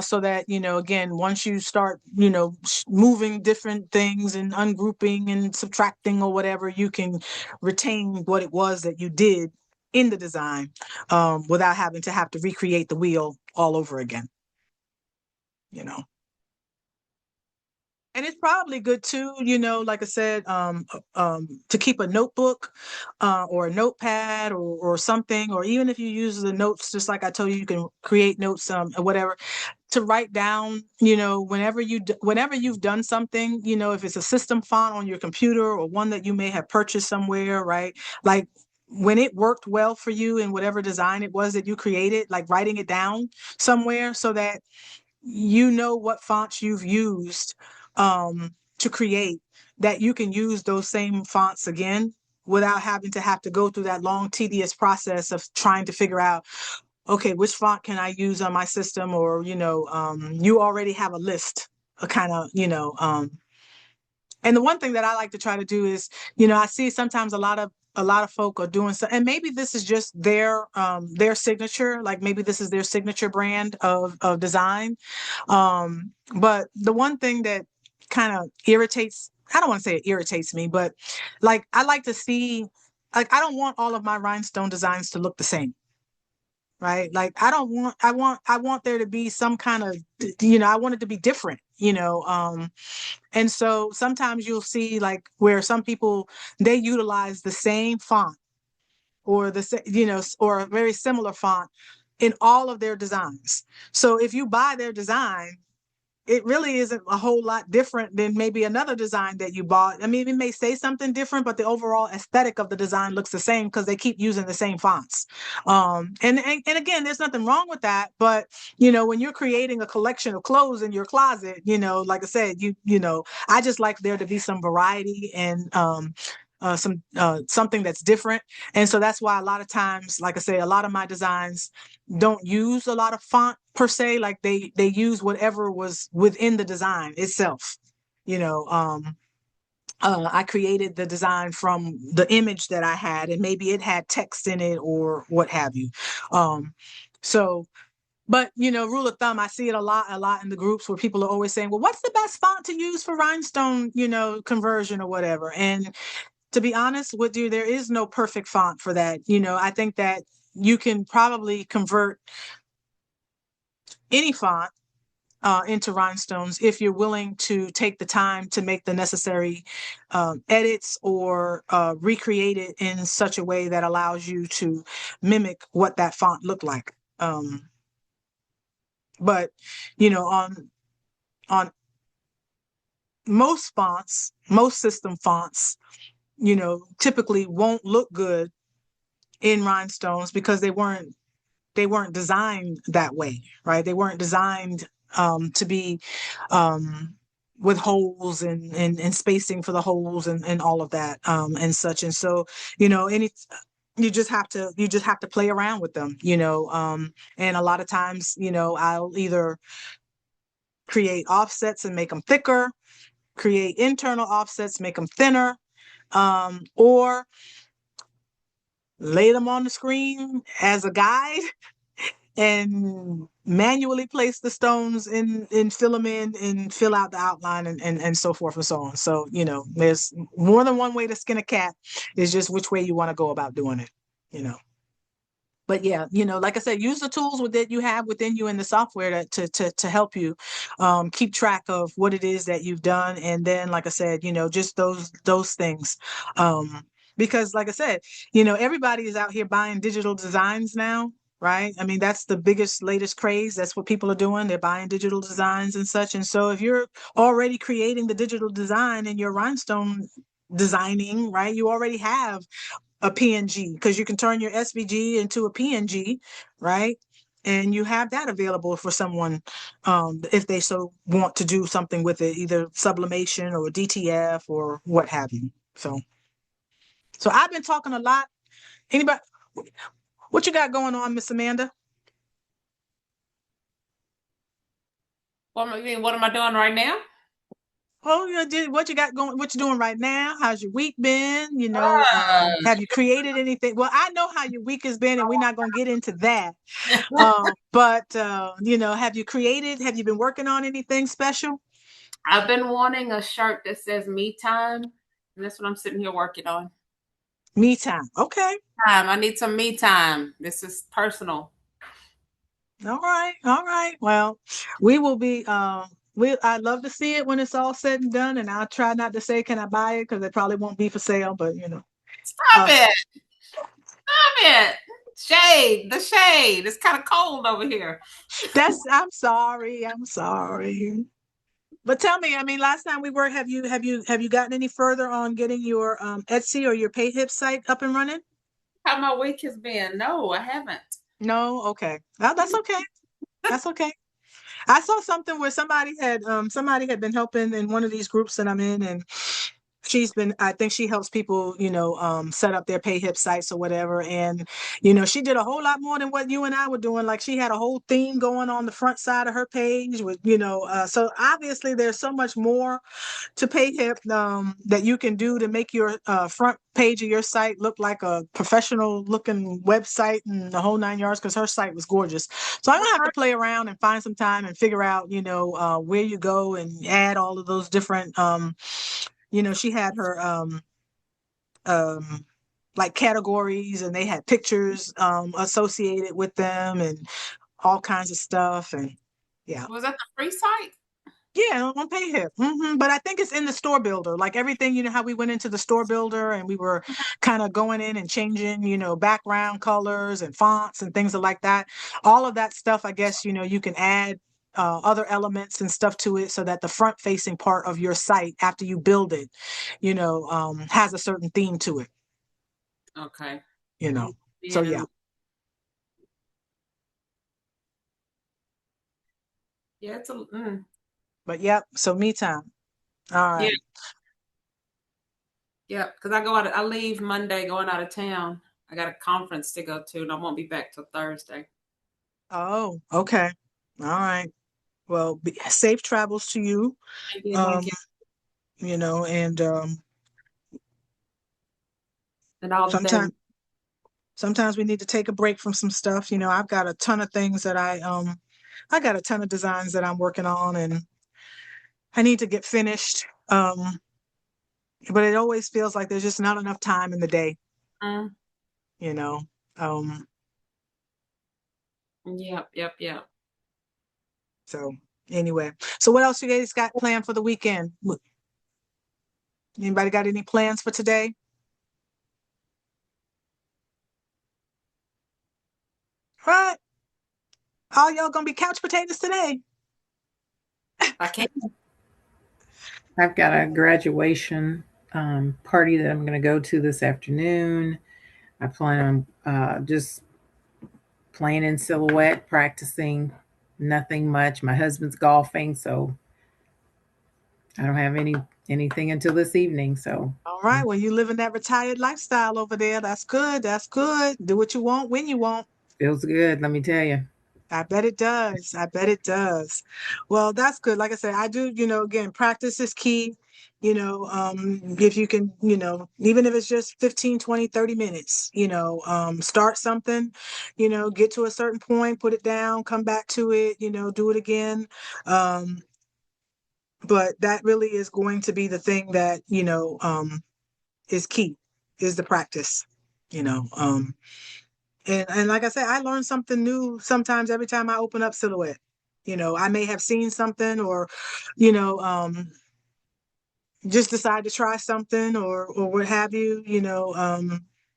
so that, again, once you start, moving different things and ungrouping and subtracting or whatever, you can retain what it was that you did in the design, without having to recreate the wheel all over again, And it's probably good too, like I said, to keep a notebook, or a notepad or something, or even if you use the notes, just like I told you, you can create notes, or whatever, to write down, whenever you've done something, if it's a system font on your computer or one that you may have purchased somewhere, right? Like when it worked well for you in whatever design it was that you created, like writing it down somewhere so that what fonts you've used to create, that you can use those same fonts again without having to go through that long, tedious process of trying to figure out, okay, which font can I use on my system? Or, you already have a list, a kind of, and the one thing that I like to try to do is, I see sometimes a lot of folk are doing so, and maybe this is just their signature, like maybe this is their signature brand of design. But the one thing that kind of irritates, I don't want to say it irritates me, but like I like to see, like I don't want all of my rhinestone designs to look the same. Right? Like I want there to be some kind of, I want it to be different, and so sometimes you'll see like where some people, they utilize the same font or or a very similar font in all of their designs. So if you buy their design, it really isn't a whole lot different than maybe another design that you bought. I mean, it may say something different, but the overall aesthetic of the design looks the same because they keep using the same fonts. And again, there's nothing wrong with that. But, when you're creating a collection of clothes in your closet, like I said, I just like there to be some variety. And something that's different. And so that's why a lot of times, like I say, a lot of my designs don't use a lot of font per se. Like they use whatever was within the design itself. I created the design from the image that I had, and maybe it had text in it or what have you. So, but rule of thumb, I see it a lot in the groups where people are always saying, well, what's the best font to use for rhinestone, conversion or whatever. And to be honest with you, there is no perfect font for that. I think that you can probably convert any font into rhinestones if you're willing to take the time to make the necessary edits or recreate it in such a way that allows you to mimic what that font looked like. But on most fonts, most system fonts, typically won't look good in rhinestones because they weren't designed that way, right? They weren't designed to be with holes and spacing for the holes and all of that and such. And so, you just have to play around with them, and a lot of times, I'll either create offsets and make them thicker, create internal offsets, make them thinner, or lay them on the screen as a guide and manually place the stones and fill them in and fill out the outline and so forth and so on. So, there's more than one way to skin a cat. It's just which way you want to go about doing it, But yeah, like I said, use the tools that you have within you in the software to help you keep track of what it is that you've done. And then, like I said, just those things. Because like I said, everybody is out here buying digital designs now, right? I mean, that's the biggest, latest craze. That's what people are doing. They're buying digital designs and such. And so if you're already creating the digital design in your rhinestone designing, right, you already have a PNG because you can turn your SVG into a PNG, right? And you have that available for someone if they so want to do something with it, either sublimation or DTF or what have you. So I've been talking a lot. Anybody, what you got going on, Miss Amanda? What am I doing right now? Oh, what you got going? What you doing right now? How's your week been? Have you created anything? Well, I know how your week has been, and we're not going to get into that. But have you created? Have you been working on anything special? I've been wanting a shirt that says "Me Time," and that's what I'm sitting here working on. Me time. Okay. I need some me time. This is personal. All right. All right. Well, we will be. I'd love to see it when it's all said and done, and I'll try not to say, "Can I buy it?" because it probably won't be for sale. But Stop it! Stop it! Shade, the shade. It's kind of cold over here. I'm sorry. I'm sorry. But tell me, I mean, last time we were, have you gotten any further on getting your Etsy or your PayHip site up and running? How my week has been? No, I haven't. No, okay. Well, that's okay. That's okay. I saw something where somebody had been helping in one of these groups that I'm in, and I think she helps people, set up their PayHip sites or whatever. And, she did a whole lot more than what you and I were doing. Like she had a whole theme going on the front side of her page with, so obviously there's so much more to PayHip that you can do to make your front page of your site look like a professional looking website and the whole 9 yards, because her site was gorgeous. So I'm gonna have to play around and find some time and figure out, where you go and add all of those different she had her like categories, and they had pictures associated with them and all kinds of stuff. And yeah. Was that the free site? Yeah, on PayHip. But I think it's in the store builder. Like everything, how we went into the store builder and we were kind of going in and changing, background colors and fonts and things like that. All of that stuff, I guess, you can add other elements and stuff to it so that the front facing part of your site after you build it, has a certain theme to it. Okay. So yeah. Yeah, it's a. But yep. So me time. All right. Yep, because I leave Monday going out of town. I got a conference to go to, and I won't be back till Thursday. Oh, okay. All right. Well, safe travels to you. Thank you, Um, thank you. you know, and And all the sometimes things. sometimes we need to take a break from some stuff. I've got a ton of things that I got a ton of designs that I'm working on and I need to get finished. But it always feels like there's just not enough time in the day, Mm, you know. Um, yep. so anyway. So what else you guys got planned for the weekend? Anybody got any plans for today? All right. All y'all gonna be couch potatoes today. I can't. I've got a graduation party that I'm going to go to this afternoon. I plan on just playing in silhouette, practicing, nothing much. My husband's golfing, so I don't have anything until this evening. So All right. Well, you living that retired lifestyle over there. That's good. That's good. Do what you want when you want. feels good, let me tell you. I bet it does. I bet it does. Well, that's good. Like I said, I do, again, practice is key. If you can, even if it's just 15, 20, 30 minutes, start something, get to a certain point, put it down, come back to it, do it again. Um, but that really is going to be the thing that, is key, is the practice, you know. And like I said, I learn something new sometimes every time I open up Silhouette. I may have seen something or, you know, um, just decide to try something or what have you,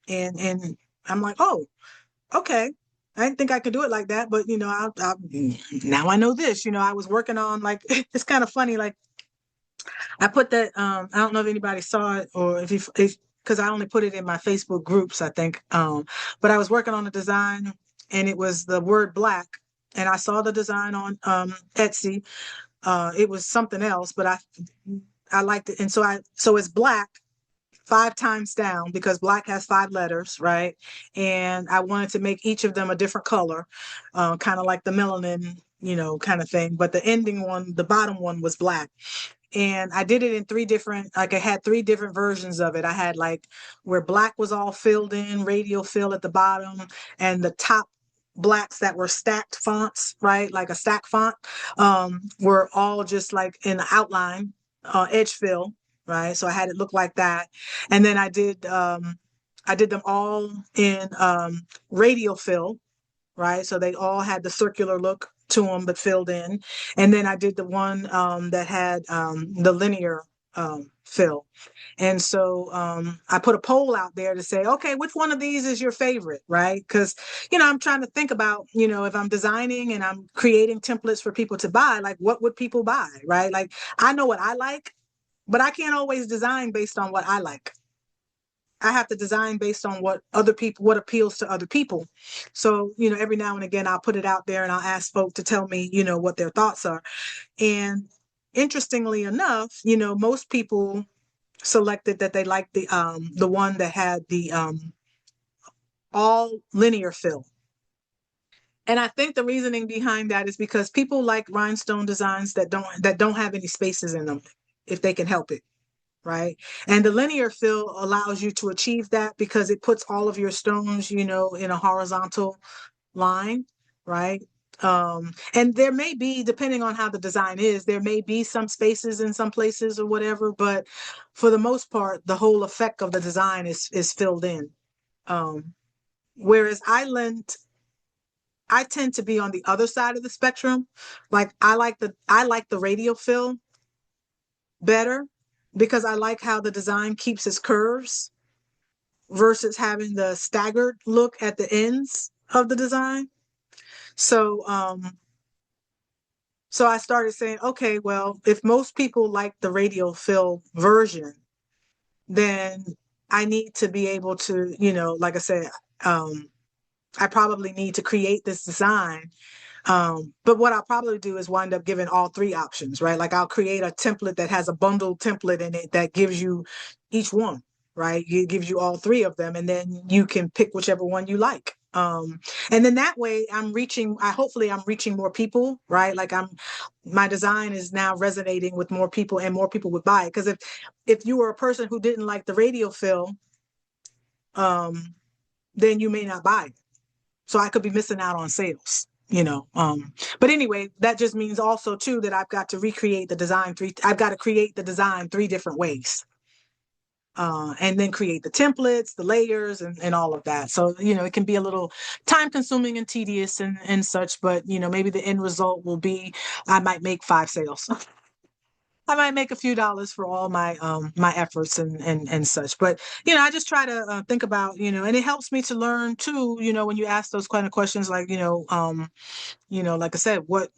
and I'm like, oh, okay. I didn't think I could do it like that, but now I know this. I was working on like it's kind of funny. Like I put that. I don't know if anybody saw it or if because I only put it in my Facebook groups, I think. But I was working on a design and it was the word black, and I saw the design on Etsy. It was something else, but I liked it, and so it's black 5 times down because black has 5 letters, right? And I wanted to make each of them a different color, kind of like the melanin, kind of thing. But the ending one, the bottom one was black. And I did it in 3 different, like I had 3 different versions of it. I had like where black was all filled in, radial fill at the bottom, and the top blacks that were stacked fonts, right? Like a stack font, were all just like in the outline, edge fill, right? So I had it look like that. And then I did them all in radial fill, right? So they all had the circular look to them, but filled in. And then I did the one that had the linear fill. And so I put a poll out there to say, okay, which one of these is your favorite, right? Because, I'm trying to think about, if I'm designing and I'm creating templates for people to buy, like what would people buy, right? Like I know what I like, but I can't always design based on what I like. I have to design based on what appeals to other people. So, every now and again, I'll put it out there and I'll ask folk to tell me, what their thoughts are. And interestingly enough, most people selected that they liked the one that had the all linear fill. And I think the reasoning behind that is because people like rhinestone designs that don't have any spaces in them if they can help it. Right. And the linear fill allows you to achieve that because it puts all of your stones, in a horizontal line. Right. And there may be, depending on how the design is, there may be some spaces in some places or whatever, but for the most part, the whole effect of the design is filled in. Whereas I tend to be on the other side of the spectrum. Like I like the radial fill better because I like how the design keeps its curves versus having the staggered look at the ends of the design. So so I started saying, okay, well, if most people like the radial fill version, then I need to be able to, like I said, I probably need to create this design. But what I'll probably do is wind up giving all 3 options, right? Like I'll create a template that has a bundled template in it that gives you each one, right? It gives you all three of them, and then you can pick whichever one you like. And then that way hopefully I'm reaching more people, right? Like my design is now resonating with more people, and more people would buy it. Because if you were a person who didn't like the radio fill, then you may not buy it. So I could be missing out on sales, you know. But anyway, that just means also too that I've got to recreate the design I've got to create the design three different ways. And then create the templates, the layers, and all of that. So, you know, it can be a little time consuming and tedious and such, but, you know, maybe the end result will be I might make 5 sales. I might make a few dollars for all my my efforts and such. But, you know, I just try to think about, you know, and it helps me to learn too, you know, when you ask those kind of questions, like, you know, like I said, what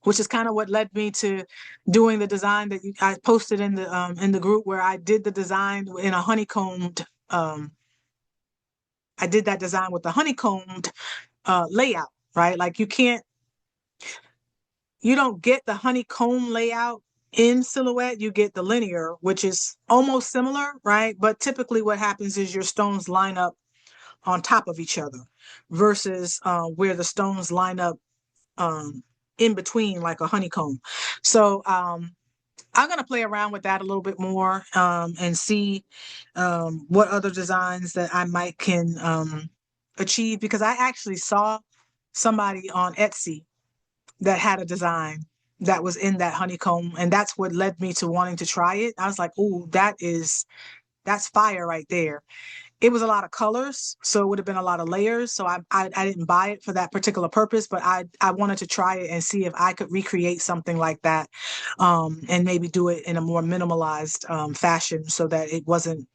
which is kind of what led me to doing the design that I posted in the group, where I did the design in a honeycombed. I did that design with the honeycombed layout, right? Like you don't get the honeycomb layout in Silhouette. You get the linear, which is almost similar, right? But typically, what happens is your stones line up on top of each other, versus where the stones line up in between, like a honeycomb. So I'm going to play around with that a little bit more and see what other designs that I might can achieve, because I actually saw somebody on Etsy that had a design that was in that honeycomb, and that's what led me to wanting to try it. I was like, "Ooh, that's fire right there." It was a lot of colors, so it would have been a lot of layers. So I didn't buy it for that particular purpose, but I wanted to try it and see if I could recreate something like that, and maybe do it in a more minimalized fashion, so that it wasn't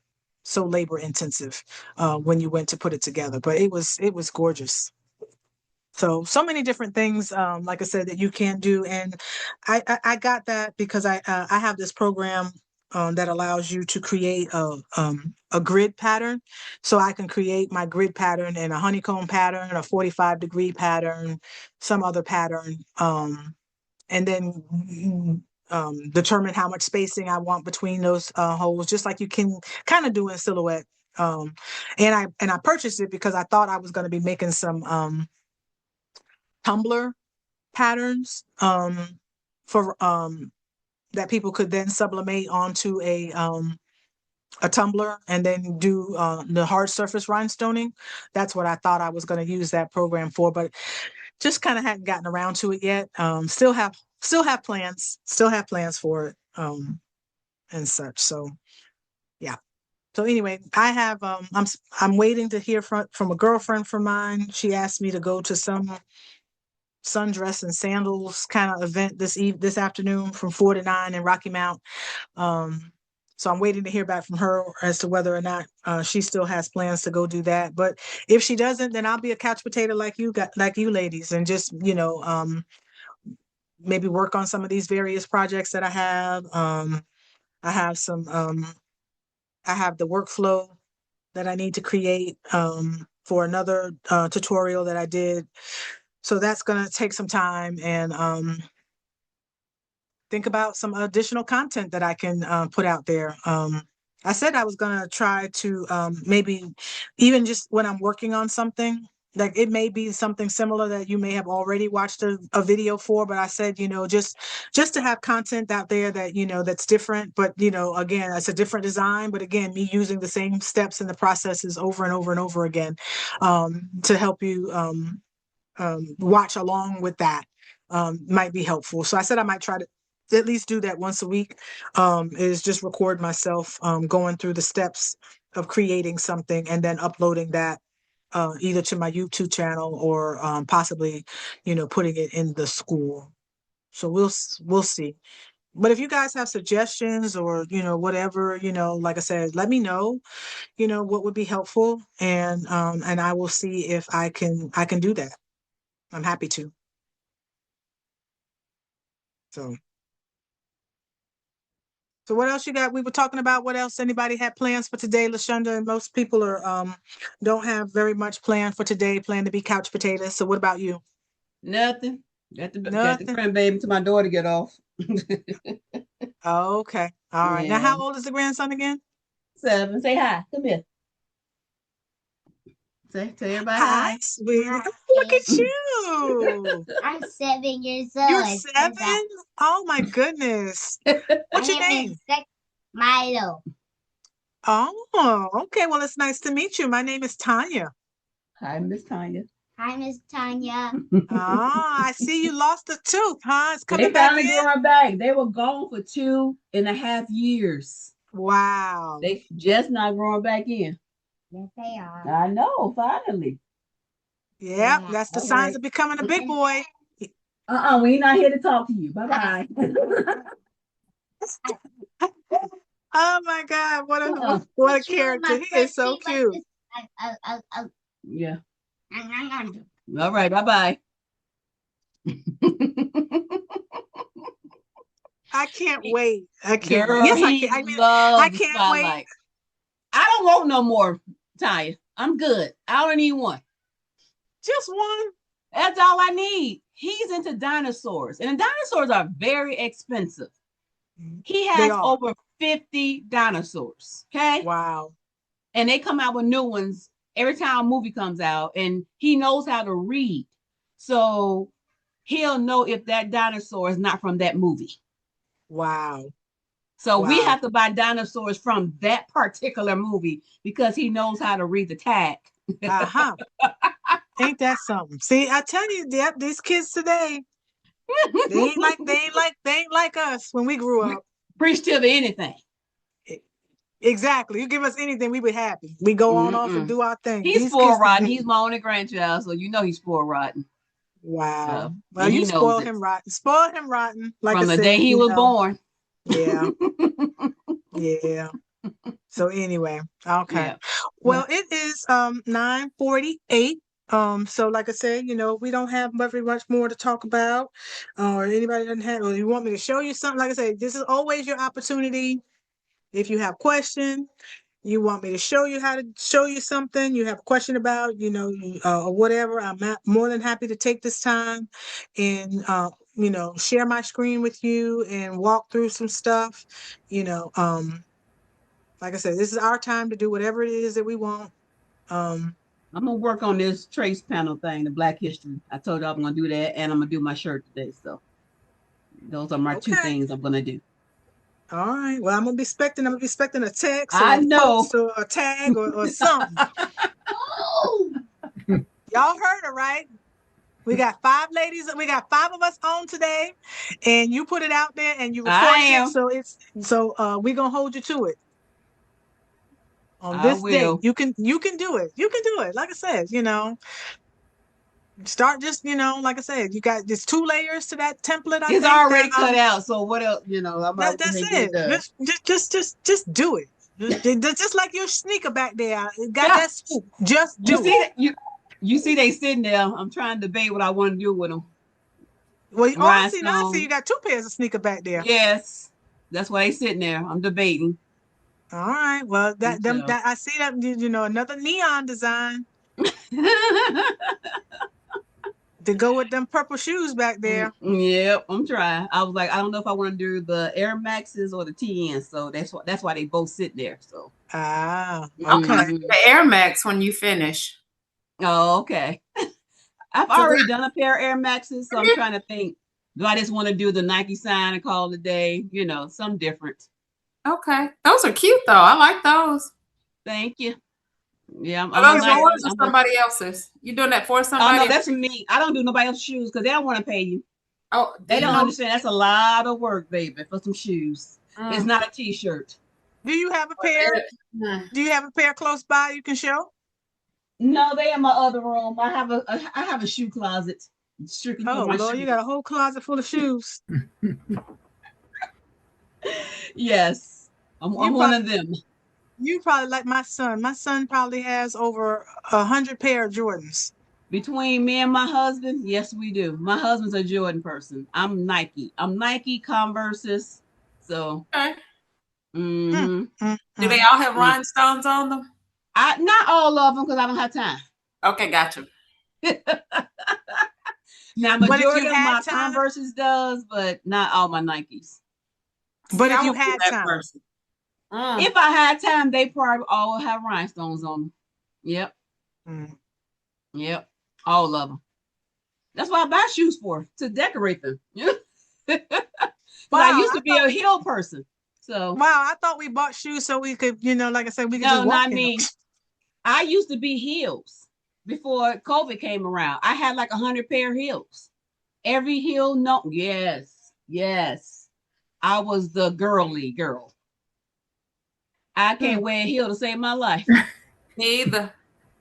so labor intensive when you went to put it together. But it was gorgeous. So many different things, like I said, that you can do, and I got that because I have this program that allows you to create a grid pattern. So I can create my grid pattern in a honeycomb pattern, a 45-degree pattern, some other pattern, and then determine how much spacing I want between those holes, just like you can kind of do in Silhouette. And I purchased it because I thought I was going to be making some tumbler patterns for that people could then sublimate onto a tumbler and then do the hard surface rhinestoning. That's what I thought I was going to use that program for, but just kind of hadn't gotten around to it yet. Still have plans for it and such. So yeah. So anyway, I have I'm waiting to hear from a girlfriend from mine. She asked me to go to some sundress and sandals kind of event this afternoon from 4 to 9 in Rocky Mount. So I'm waiting to hear back from her as to whether or not she still has plans to go do that. But if she doesn't, then I'll be a couch potato like you ladies, and just, you know, maybe work on some of these various projects that I have. I have I have the workflow that I need to create for another tutorial that I did. So that's going to take some time, and think about some additional content that I can put out there. I said I was going to try to maybe even just when I'm working on something, like it may be something similar that you may have already watched a video for, but I said, you know, just to have content out there that, you know, that's different, but, you know, again, it's a different design, but again, me using the same steps and the processes over and over and over again to help you watch along with that might be helpful. So I said I might try to at least do that once a week, is just record myself going through the steps of creating something and then uploading that either to my YouTube channel or possibly, you know, putting it in the school. So we'll see. But if you guys have suggestions or, you know, whatever, you know, like I said, let me know, you know, what would be helpful, and I will see if I can do that. I'm happy to. So what else you got? We were talking about what else anybody had plans for today, LaShonda, and most people are don't have very much planned for today, plan to be couch potatoes. So what about you? Nothing. Got the Nothing. grandbaby to my daughter to get off. Oh, okay. All right. Now, Yeah. how old is the grandson again? 7. Say hi. Come here. Say, tell everybody Hi, hi. sweetie. Look at you. I'm 7 years old. You're It says 7? that. Oh my goodness. What's your My name? is Milo. Oh, okay. Well, it's nice to meet you. My name is Tanya. Hi, Miss Tanya. Hi, Miss Tanya. Ah, I see you lost a tooth, huh? It's They coming back finally in. growing back. They were gone for 2.5 years. Wow. They just not growing back in. Yes, they are. I know, finally. Yep, Yeah. that's the All signs right. of becoming a big boy. We not here to talk to you. Bye-bye. Oh my God, what a Uh-uh. what a Put you on character. my He front is so seat like cute. this. Yeah. I- All right. Bye-bye. I can't wait. I can't. Girl, Yes, I he can. I mean, I loves the can't wait. spotlight. I don't want no more, Taya. I'm good. I don't need one. Just one. That's all I need. He's into dinosaurs, and dinosaurs are very expensive. He They has are. over 50 dinosaurs. Okay. Wow. And they come out with new ones every time a movie comes out, and he knows how to read. So he'll know if that dinosaur is not from that movie. Wow. So we Wow. have to buy dinosaurs from that particular movie because he knows how to read the tag. Uh-huh. Ain't that something? See, I tell you, yep, these kids today, they ain't like us when we grew up. Preach to the anything. Exactly. You give us anything, we be happy. We go on off and Mm-mm. do our thing. He's These kids spoiled rotten. today. He's my only grandchild, so you know he's spoiled rotten. Wow. Well, And he you knows spoil it him rotten. Spoil him rotten. Like from I the day said, he you was know. born. Yeah. Yeah. So anyway, okay. Yeah. Well, it is 9:48. So like I said, you know, we don't have very much more to talk about, or anybody doesn't have, or you want me to show you something. Like I said, this is always your opportunity. If you have questions, you want me to show you how to show you something, you have a question about, you know, or whatever, I'm more than happy to take this time and you know, share my screen with you and walk through some stuff, you know. Like I said, this is our time to do whatever it is that we want. I'm gonna work on this trace panel thing, the Black History. I told you I'm gonna do that, and I'm gonna do my shirt today. So those are my two Okay. things I'm gonna do. All right. Well, I'm gonna be expecting a text or I a know. post or a tag or something. Oh, Y'all heard it, right? We got 5 ladies, we got 5 of us on today, and you put it out there and you I recorded it, am. so we're gonna hold you to it. On I this date, will. you can do it. You can do it. Like I said, you know, start just, you know, like I said, you got just 2 layers to that template, I It's think that already cut out. So what else? You know, I'm about to that's get it it. done. Just do it. Just like your sneaker back there. It got Yeah. that swoop. Just You do see it. that? You see they sitting there. I'm trying to debate what I want to do with them. Well, oh, I see now. I see Rhinestone. you got 2 pairs of sneaker back there. Yes. That's why they sitting there. I'm debating. All right. Well, So. that I see that, you know, another neon design to go with them purple shoes back there. Yep, I'm trying. I was like, I don't know if I want to do the Air Maxes or the TNs. So that's why they both sit there. So Ah, Okay. okay. The Air Max when you finish. Oh, okay. I've So already done a pair of Air Maxes, so I'm trying to think. Do I just want to do the Nike sign and call it a day? You know, some different. Okay. Those are cute though. I like those. Thank you. Yeah, I'm, Are I'm a those Nike. yours or somebody else's? You doing that for Oh somebody? no, that's for me. I don't do nobody else's shoes because they don't want to pay you. Oh, They you don't know- understand. That's a lot of work, baby, for some shoes. It's Mm. not a t-shirt. do you have a pair? Do you have a pair close by you can show? No, they in my other room. I have a shoe closet strictly for Oh my Lord, shoes. you got a whole closet full of shoes. Yes, I'm one of them. You probably like my son. My son probably has over 100 pair of Jordans. Between me and my husband, yes, we do. My husband's a Jordan person. I'm Nike. I'm Nike Converses. So, Okay. mm-hmm. Do they all have rhinestones on them? I not all of them because I don't have time. Okay, gotcha. Now, But if majority you of had my time, Converses does, but not all my Nikes. but See, if I you would be had that time, person. If I had time, they probably all have rhinestones on them. Yep. Yep. All of them. That's what I buy shoes for, to decorate them. Yeah. But I used to be a heel person. So wow, I thought we bought shoes so we could, like I said, we could just no, walk not in me. them. I used to be heels before COVID came around. I had like 100 pair of heels. Every heel, no, yes. I was the girly girl. I can't wear a heel to save my life. Neither.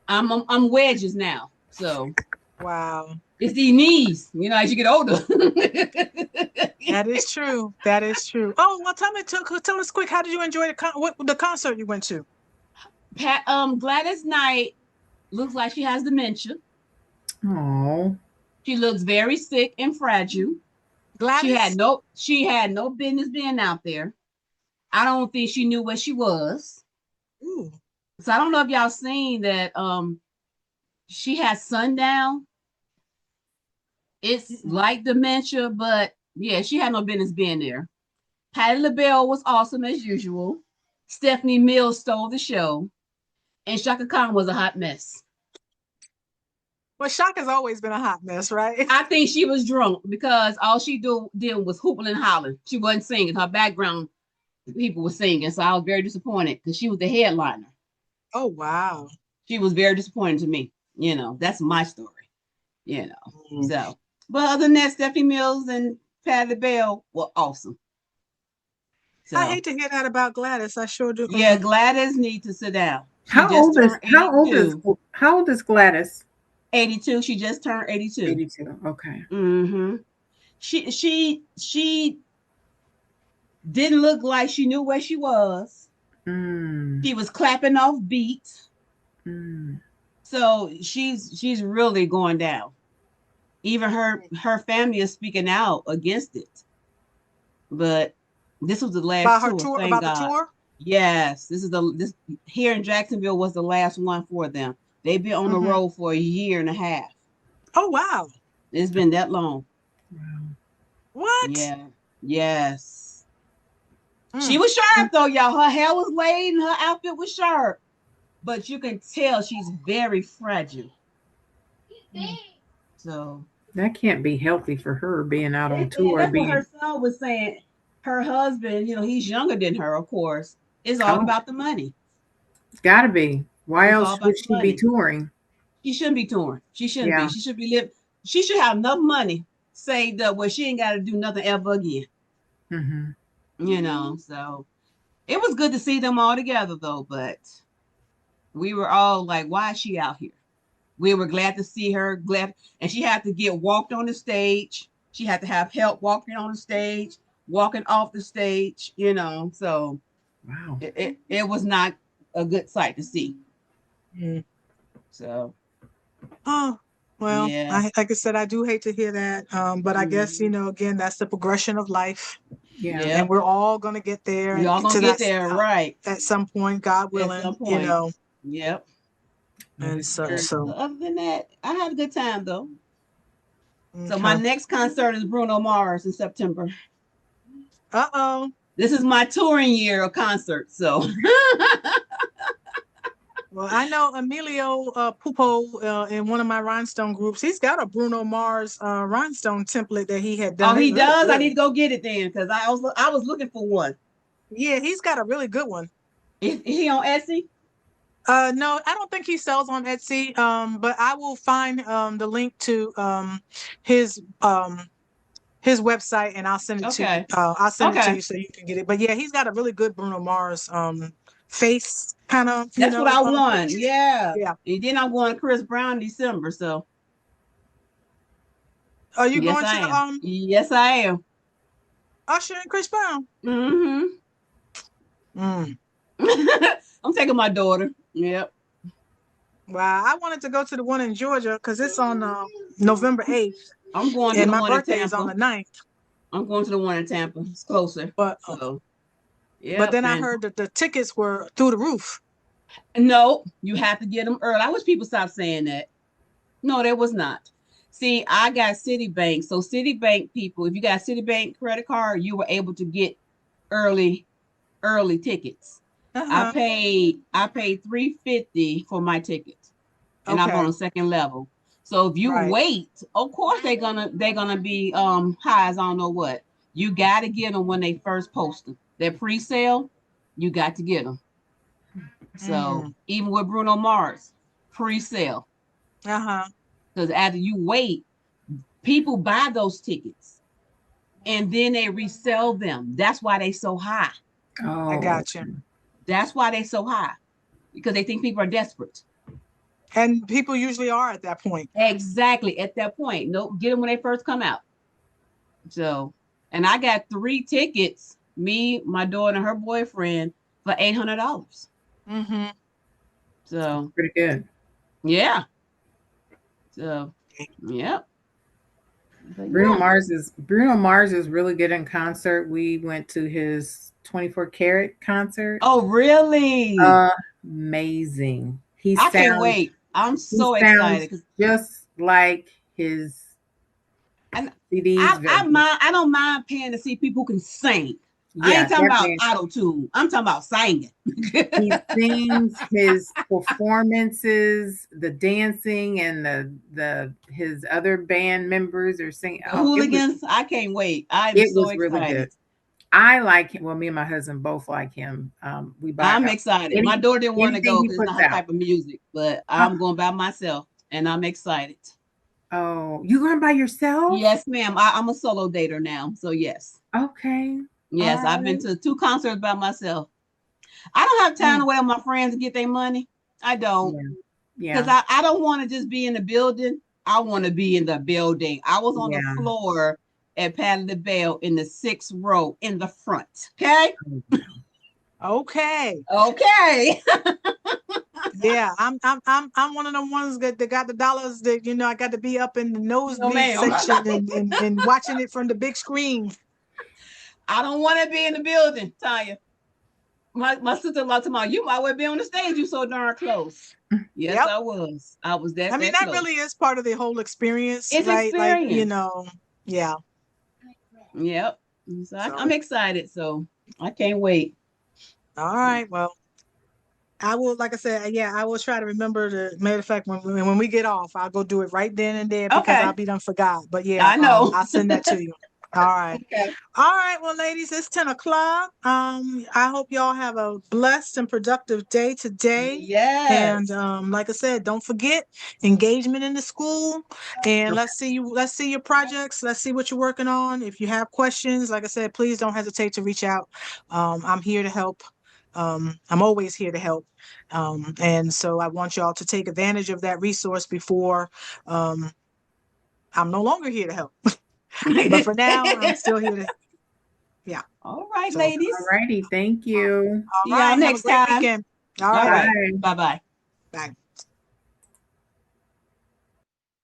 I'm wedges now. So Wow. it's the knees, as you get older. That is true. That is true. Oh, well, tell us quick. How did you enjoy the concert you went to? Gladys Knight looks like she has dementia. Oh. She looks very sick and fragile. Gladys? She had no business being out there. I don't think she knew where she was. Ooh. So I don't know if y'all seen that. She has sundown. It's like dementia, but yeah, she had no business being there. Patti LaBelle was awesome as usual. Stephanie Mills stole the show, and Shaka Khan was a hot mess. Well, Shaka's always been a hot mess, right? I think she was drunk because all she did was hooping and hollering. She wasn't singing. Her background people were singing, so I was very disappointed because she was the headliner. Oh, wow. She was very disappointing to me. That's my story. So, but other than that, Stephanie Mills and Patti LaBelle were awesome. So, I hate to hear that about Gladys. I sure do. Yeah, Gladys needs to sit down. How old is Gladys? 82. She just turned 82. 82. Okay. Mm-hmm. She didn't look like she knew where she was. She was clapping off beat. So she's really going down. Even her family is speaking out against it. But this was the last tour. Thank God. The tour? Yes, this here in Jacksonville was the last one for them. They've been on the road for a year and a half. Oh, wow. It's been that long. Wow. What? Yeah. Yes. She was sharp though, y'all. Her hair was laid and her outfit was sharp. But you can tell she's very fragile. So that can't be healthy for her being out on tour. That's what her son was saying. Her husband, he's younger than her, of course. It's all about the money. It's got to be. Why else would she be touring? She shouldn't be touring. She shouldn't be. She should be living. She should have enough money saved up where she ain't got to do nothing ever again. So it was good to see them all together, though. But we were all like, why is she out here? We were glad to see her. And she had to get walked on the stage. She had to have help walking on the stage, walking off the stage, So wow, it was not a good sight to see. So, oh well, yeah. like I said, I do hate to hear that. But I guess again, that's the progression of life. Yeah, and we're all gonna get there. We're all gonna get there, right? At some point, God willing. At some point. Yep. And so other than that, I had a good time though. Okay. So my next concert is Bruno Mars in September. This is my touring year of concerts, so. Well, I know Emilio Pupo in one of my Rhinestone groups. He's got a Bruno Mars Rhinestone template that he had done. Oh, he does? I need to go get it then because I was looking for one. Yeah, he's got a really good one. Is he on Etsy? No, I don't think he sells on Etsy. But I will find the link to his website and I'll send it to you. I'll send it to you so you can get it. But yeah, he's got a really good Bruno Mars face kind of. That's what I want. Yeah. And then I'm going to Chris Brown in December. So. Are you going to Yes, I am. Usher and Chris Brown? I'm taking my daughter. Yep. Wow, I wanted to go to the one in Georgia because it's on November 8th. I'm going to the one in Tampa. And my birthday is on the 9th. I'm going to the one in Tampa. It's closer. But then I heard that the tickets were through the roof. No, you have to get them early. I wish people stopped saying that. No, there was not. See, I got Citibank. So Citibank people, if you got Citibank credit card, you were able to get early early tickets. I paid $350 for my ticket, and I'm on the second level. So if you wait, of course they're gonna be high as I don't know what. You got to get them when they first post them. They're pre-sale. You got to get them. So even with Bruno Mars, pre-sale. Because after you wait, people buy those tickets, and then they resell them. That's why they so high. Oh, I got you. That's why they so high, because they think people are desperate. And people usually are at that point. Exactly, at that point. No, get them when they first come out. So, and I got 3 tickets, me, my daughter, and her boyfriend, for $800. So pretty good. Yeah. So, yep. But Bruno Mars is really good in concert. We went to his 24 Karat concert. Oh, really? Amazing. I can't wait. I'm so excited. Just like his CDs. I don't mind paying to see people who can sing. Yeah, I ain't talking about auto-tune. I'm talking about singing. He sings, his performances, the dancing, and his other band members are singing. The Hooligans. I can't wait. I'm so excited. Really good. I like him. Well, me and my husband both like him. I'm excited. My daughter didn't want to go because it's not her type of music, but I'm going by myself, and I'm excited. Oh, you going by yourself? Yes, ma'am. I'm a solo dater now, so yes. Okay. Yes, I've been to 2 concerts by myself. I don't have time to wait on my friends to get their money. I don't. Yeah. Because I don't want to just be in the building. I want to be in the building. I was on the floor at Patti LaBelle in the 6th row in the front. Okay. Okay. Yeah, I'm one of them ones that got the dollars that I got to be up in the nosebleed section and watching it from the big screen. I don't want to be in the building, Tanya. My sister-in-law told me, you might well be on the stage. You so darn close. Yes, I was. I was that. I mean, that really is part of the whole experience, it's right? Experience. Like, yeah. Yep. So I'm excited. So I can't wait. All right. Well, I will, like I said, I will try to remember the matter of fact when we get off, I'll go do it right then and there because I'll be done forgot. But yeah, I know. I'll send that to you. All right. Okay. All right. Well, ladies, it's 10 o'clock. I hope y'all have a blessed and productive day today. Yes. And like I said, don't forget engagement in the school. And let's see your projects. Let's see what you're working on. If you have questions, like I said, please don't hesitate to reach out. I'm here to help. I'm always here to help. And so I want y'all to take advantage of that resource before I'm no longer here to help. But for now, I'm still here to. Yeah. All right, ladies. All righty. Thank you. See y'all next time. Weekend. All right. Bye-bye. Bye.